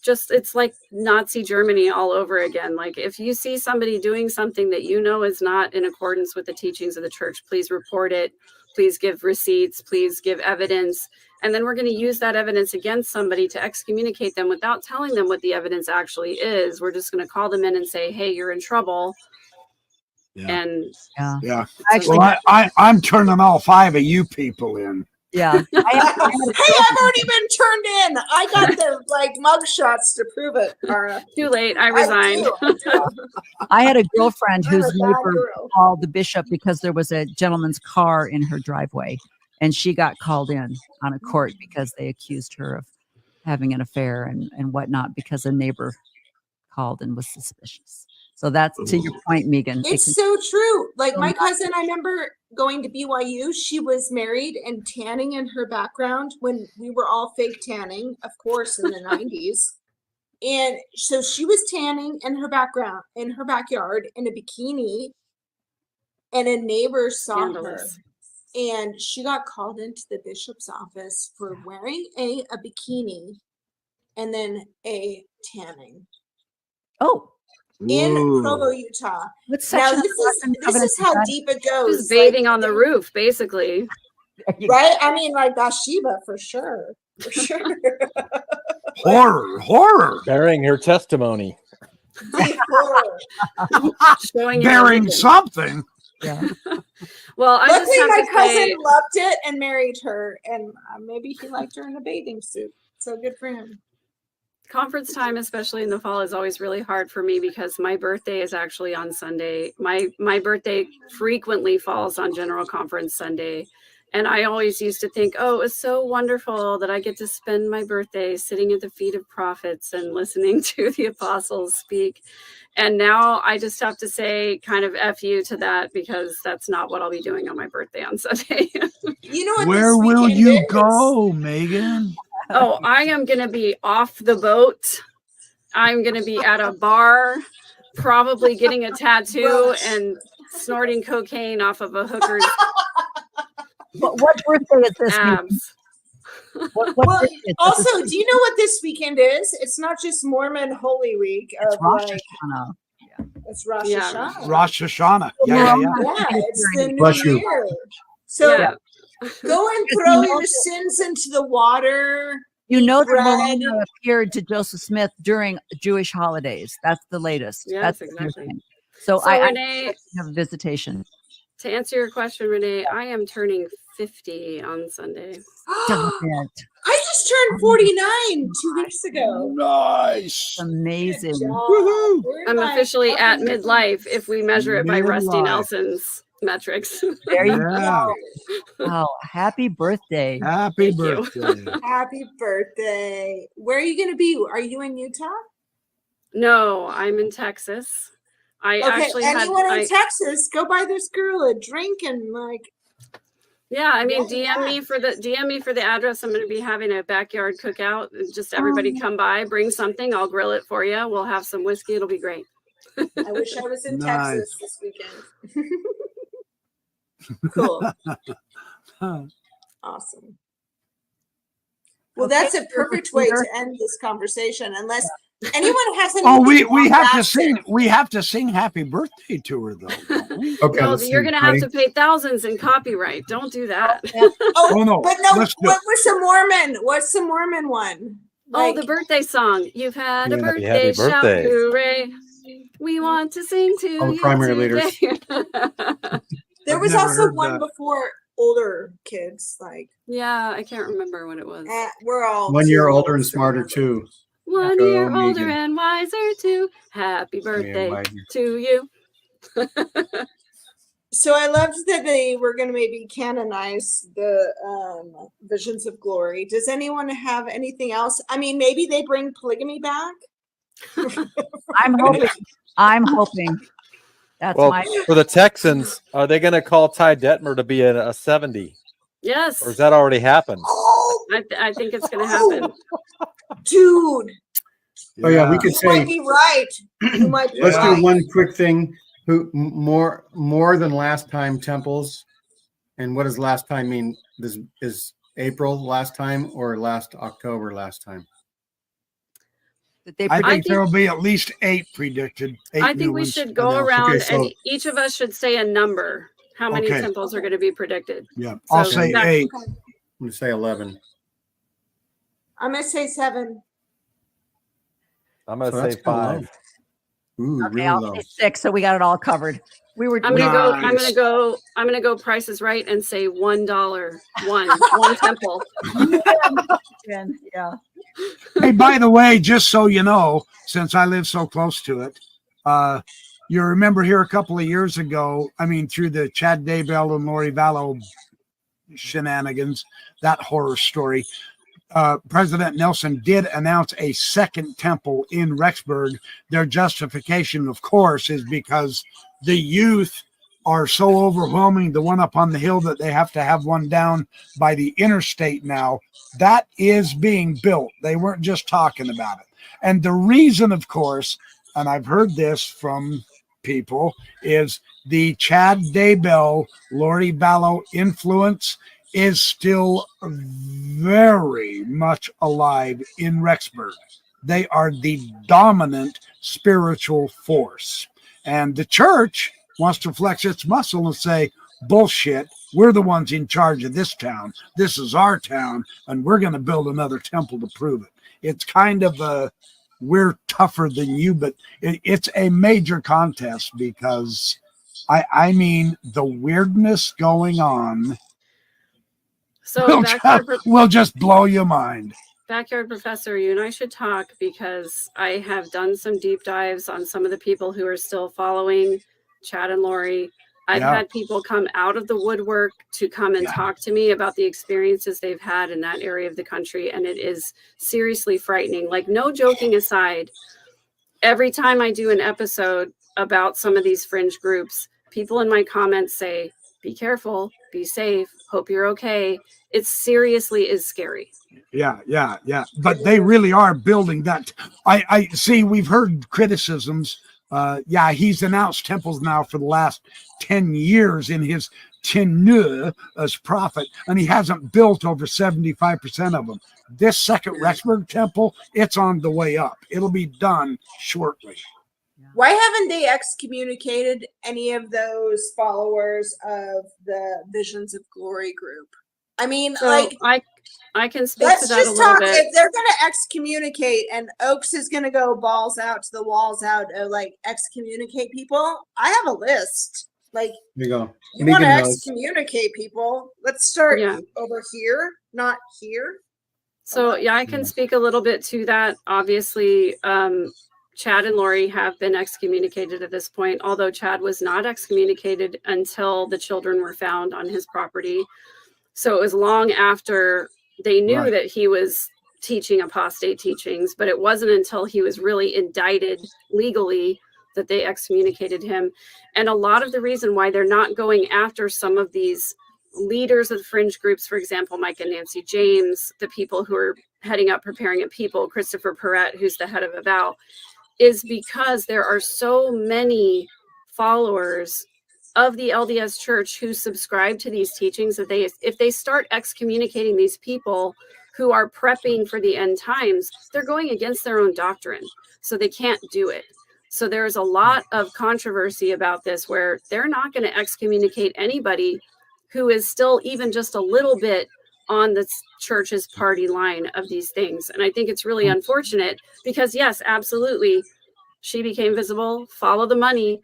just it's like Nazi Germany all over again. Like if you see somebody doing something that is not in accordance with the teachings of the church, please report it. Please give receipts, please give evidence. And then we're going to use that evidence against somebody to excommunicate them without telling them what the evidence actually is. We're just going to call them in and say, hey, you're in trouble. Actually, well, I'm turning all 5 of you people in. Yeah. Hey, I've already been turned in. I got the mug shots to prove it, Cara. Too late. I resigned. I do. I had a girlfriend I'm a whose bad neighbor girl. called the bishop because there was a gentleman's car in her driveway, and she got called in on a court because they accused her of having an affair and whatnot because a neighbor called and was suspicious. So that's to your point, Megan. It's so true. Like my cousin, I remember going to BYU. She was married and tanning in her background when we were all fake tanning, of course, in the 90s. And so she was tanning in her background, in her backyard, in a bikini, and a neighbor saw her. And she got called into the bishop's office for wearing a bikini and then a tanning. Oh. In Provo, Utah. Now this is how deep it goes. Just bathing on the roof, basically. Right? I mean, like Bathsheba for sure. For sure. Horror. Bearing her testimony. Showing Bearing something. Yeah. Well, luckily my cousin loved it and married her, and maybe he liked her in a bathing suit. So good for him. Conference time, especially in the fall, is always really hard for me because my birthday is actually on Sunday. My birthday frequently falls on General Conference Sunday. And I always used to think, oh, it's so wonderful that I get to spend my birthday sitting at the feet of prophets and listening to the apostles speak. And now I just have to say kind of F you to that, because that's not what I'll be doing on my birthday on Sunday. You know what? Where will you go, Megan? Oh, I am going to be off the boat. I'm going to be at a bar, probably getting a tattoo and snorting cocaine off of a hooker's What birthday is this? abs. Well, also, do you know what this weekend is? It's not just Mormon Holy Week. It's Rosh Hashanah. Yeah. It's Rosh Hashanah. Rosh Hashanah. Yeah. Yeah, it's the new Bless you. year. So Yeah. go and throw your sins into the water. You know that bread. Melania appeared to Joseph Smith during Jewish holidays. That's the latest. Yes, That's exactly. So I Renee, have a visitation. to answer your question, Renee, I am turning 50 on Sunday. Stop it. I just turned 49 2 weeks ago. Nice. Amazing. Woohoo. I'm officially at midlife if we measure it by Rusty Midlife. Nelson's metrics. There you Yeah. go. Oh, happy birthday. Happy Thank you. birthday. Happy birthday. Where are you going to be? Are you in Utah? No, I'm in Texas. I Okay, actually anyone in had, Texas, go buy this girl a drink and yeah, I mean, Yeah. DM me for the address. I'm going to be having a backyard cookout. Just everybody come by, bring something. I'll grill it for you. We'll have some whiskey. It'll be great. I wish I was in Nice. Texas this weekend. Cool. Awesome. Well, that's a perfect way to end this conversation, unless anyone has any. Oh, we have to sing happy birthday to her though. Don't we? Okay, No, let's you're see. going to have Ready? to pay thousands in copyright. Don't do that. Oh, no. But no, Let's do it. what's the Mormon? What's the Mormon one? Oh, the birthday song. You've had a Yeah, birthday, happy shout birthday. hooray. We want to sing to All the you primary leaders. today. there I've was never also heard one that. before older kids. Like Yeah, I can't remember what it was. we're all 1 year too older old and to smarter remember. too. 1 Go, year older Megan. and wiser too. Happy birthday wiser. to you. So I loved that they were going to maybe canonize the Visions of Glory. Does anyone have anything else? I mean, maybe they bring polygamy back. I'm hoping. That's Well, my for the Texans, are they going to call Ty Detmer to be a 70? Yes, Or has that already happened? Oh, I think it's going to happen. dude, Oh yeah, we could you might say. be right. You might be Let's right. do one quick thing. Who more than last time temples, and what does last time mean? Is April last time or last October last time? that they I predict. think there will be at least 8 predicted. 8 I new think we ones should go announced. around Okay, so- and each of us should say a number. How many Okay. temples are going to be predicted? Yeah, I'll So say that- 8. Okay. I'm going to say 11. I'm going to say 7. I'm going So to that's say kinda 5. low. Ooh, Okay, really I'll low. say 6, so we got it all covered. We were. I'm gonna go. I'm Nice. gonna go. I'm gonna go. Price is Right and say $1. One temple. Yeah. Hey, by the way, just so you know, since I live so close to it, you remember here a couple of years ago, I mean, through the Chad Daybell and Lori Vallow shenanigans, that horror story, President Nelson did announce a second temple in Rexburg. Their justification, of course, is because the youth are so overwhelming, the one up on the hill, that they have to have one down by the interstate now. That is being built. They weren't just talking about it. And the reason, of course, and I've heard this from people, is the Chad Daybell, Lori Vallow influence is still very much alive in Rexburg. They are the dominant spiritual force. And the church wants to flex its muscle and say, bullshit, we're the ones in charge of this town. This is our town, and we're going to build another temple to prove it. It's kind of a, we're tougher than you, but it's a major contest because, I mean, the weirdness going on So will just blow your mind. Backyard Professor, you and I should talk, because I have done some deep dives on some of the people who are still following Chad and Lori. I've had people come out of the woodwork to come and talk to me about the experiences they've had in that area of the country. And it is seriously frightening. Like, no joking aside, every time I do an episode about some of these fringe groups, people in my comments say, be careful, be safe, hope you're okay. It seriously is scary. Yeah. But they really are building that. I see, we've heard criticisms. He's announced temples now for the last 10 years in his tenure as prophet, and he hasn't built over 75% of them. This second Rexburg temple, it's on the way up. It'll be done shortly. Why haven't they excommunicated any of those followers of the Visions of Glory group? I mean, So I can speak let's to that a just little talk. bit. If they're going to excommunicate and Oaks is going to go balls out to the walls out, like excommunicate people, I have a list. Like, There you go. you want to Megan knows. excommunicate people? Let's start over here, not here. So I can speak a little bit to that. Obviously, Chad and Lori have been excommunicated at this point, although Chad was not excommunicated until the children were found on his property. So it was long after they knew that he was teaching apostate teachings, but it wasn't until he was really indicted legally that they excommunicated him. And a lot of the reason why they're not going after some of these leaders of fringe groups, for example, Mike and Nancy James, the people who are heading up Preparing a People, Christopher Perrett, who's the head of Avow, is because there are so many followers of the LDS church who subscribe to these teachings that if they start excommunicating these people who are prepping for the end times, they're going against their own doctrine. So they can't do it. So there's a lot of controversy about this, where they're not going to excommunicate anybody who is still even just a little bit on the church's party line of these things. And I think it's really unfortunate because, yes, absolutely, she became visible, follow the money.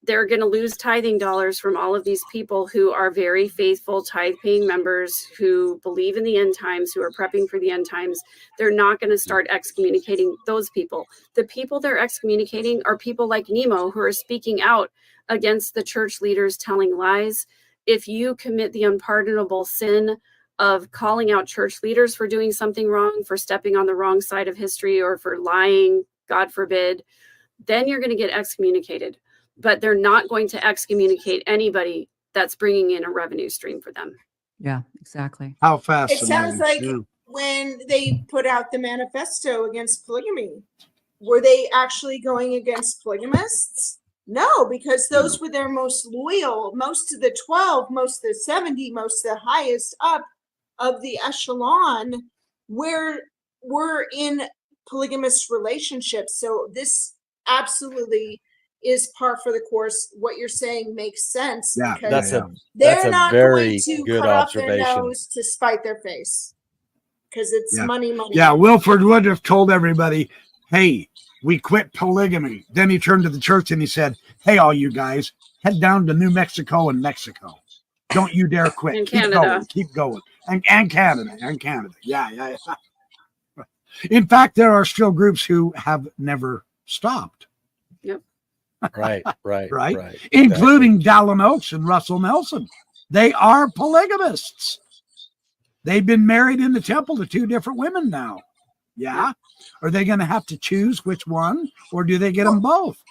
They're going to lose tithing dollars from all of these people who are very faithful tithe-paying members who believe in the end times, who are prepping for the end times. They're not going to start excommunicating those people. The people they're excommunicating are people like Nemo, who are speaking out against the church leaders telling lies. If you commit the unpardonable sin of calling out church leaders for doing something wrong, for stepping on the wrong side of history, or for lying, God forbid, then you're going to get excommunicated. But they're not going to excommunicate anybody that's bringing in a revenue stream for them. Yeah, exactly. How fast? It sounds like when they put out the manifesto against polygamy, were they actually going against polygamists? No, because those were their most loyal. Most of the 12, most of the 70, most of the highest up of the echelon were in polygamous relationships. So this absolutely is par for the course. What you're saying makes sense, because they're not going to cut off their nose to spite their face, because it's money. Yeah, Wilford would have told everybody, hey, we quit polygamy. Then he turned to the church and he said, hey, all you guys, head down to New Mexico and Mexico. Don't you dare quit. And keep Canada. going. Keep going. And Canada. And Canada. Yeah. In fact, there are still groups who have never stopped. Yep. Right. Including Dallin Oaks and Russell Nelson. They are polygamists. They've been married in the temple to 2 different women now. Yeah. Are they going to have to choose which one, or do they get them both?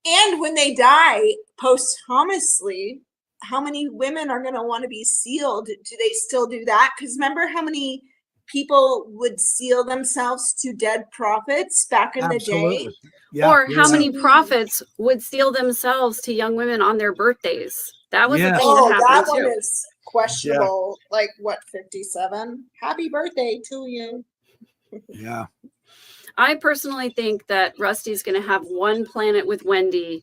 And when they die posthumously, how many women are going to want to be sealed? Do they still do that? Because remember how many people would seal themselves to dead prophets back in the day? Yeah, or how many prophets would seal themselves to young women on their birthdays? That was the thing that happened that too. one is questionable. Like what, 57? Happy birthday to you. Yeah. I personally think that Rusty's going to have one planet with Wendy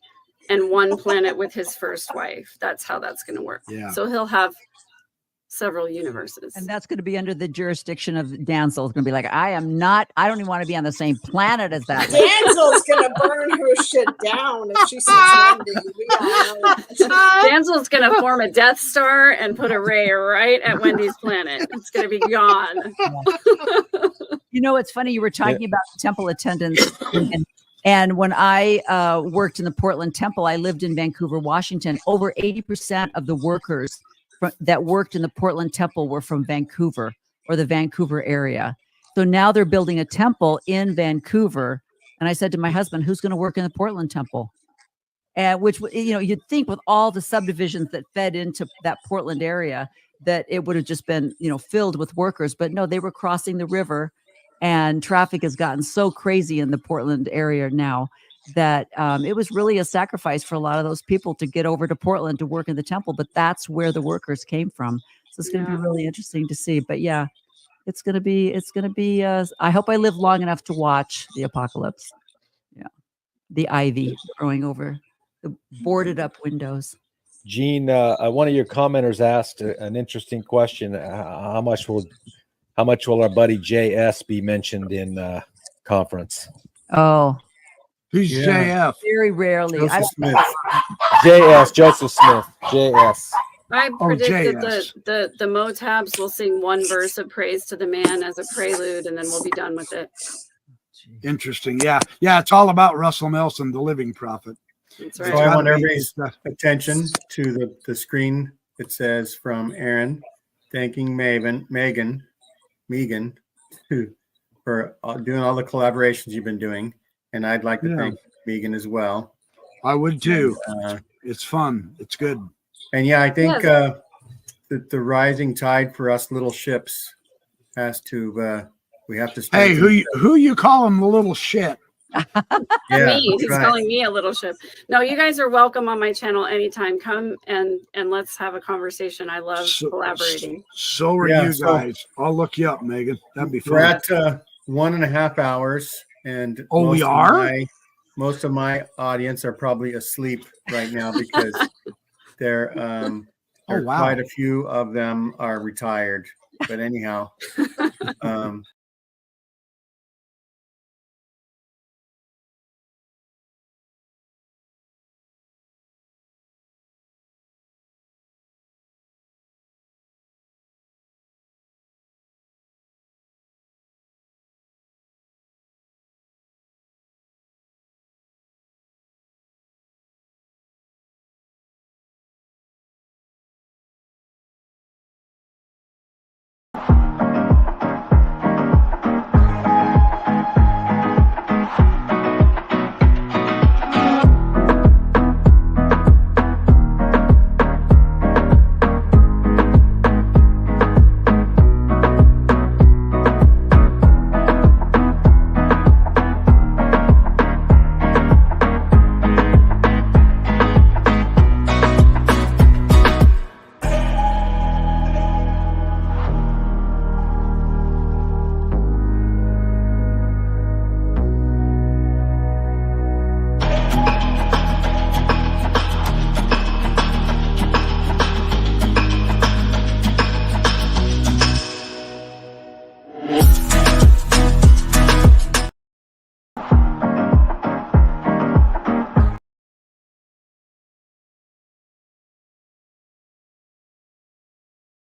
and one planet with his first wife. That's how that's going to work. Yeah. So he'll have several universes. And that's going to be under the jurisdiction of Danzel. It's going to be like, I don't even want to be on the same planet as that. Danzel's going to burn her shit down if she says Wendy. We all know that. Danzel's going to form a Death Star and put a ray right at Wendy's planet. It's going to be gone. You know, it's funny. You were talking about temple attendance. And when I worked in the Portland Temple, I lived in Vancouver, Washington. Over 80% of the workers that worked in the Portland Temple were from Vancouver or the Vancouver area. So now they're building a temple in Vancouver. And I said to my husband, who's going to work in the Portland Temple? And which, you'd think with all the subdivisions that fed into that Portland area, that it would have just been, filled with workers. But no, they were crossing the river, and traffic has gotten so crazy in the Portland area now that it was really a sacrifice for a lot of those people to get over to Portland to work in the temple. But that's where the workers came from. So it's going to be really interesting to see. But yeah, it's going to be, I hope I live long enough to watch the apocalypse. Yeah. The ivy growing over the boarded up windows. Gene, one of your commenters asked an interesting question. How much will our buddy JS be mentioned in conference? Oh, who's JF? Very rarely. Joseph Smith. Joseph Smith. JS. I predict that the Motabs will sing one verse of praise to the man as a prelude, and then we'll be done with it. Interesting. Yeah. It's all about Russell Nelson, the living prophet. That's right. So I want everybody's attention to the screen. It says from Aaron, thanking Megan for doing all the collaborations you've been doing. And I'd like to thank Megan as well. I would too. It's fun. It's good. And I think that the rising tide for us little ships has to, we have to stay. Hey, who you calling the little shit? Me. He's calling me a little ship. No, you guys are welcome on my channel anytime. Come and let's have a conversation. I love collaborating. So are you guys. I'll look you up, Megan. That'd be fun. We're at 1.5 hours, and most of my audience are probably asleep right now because they're quite a few of them are retired. But anyhow,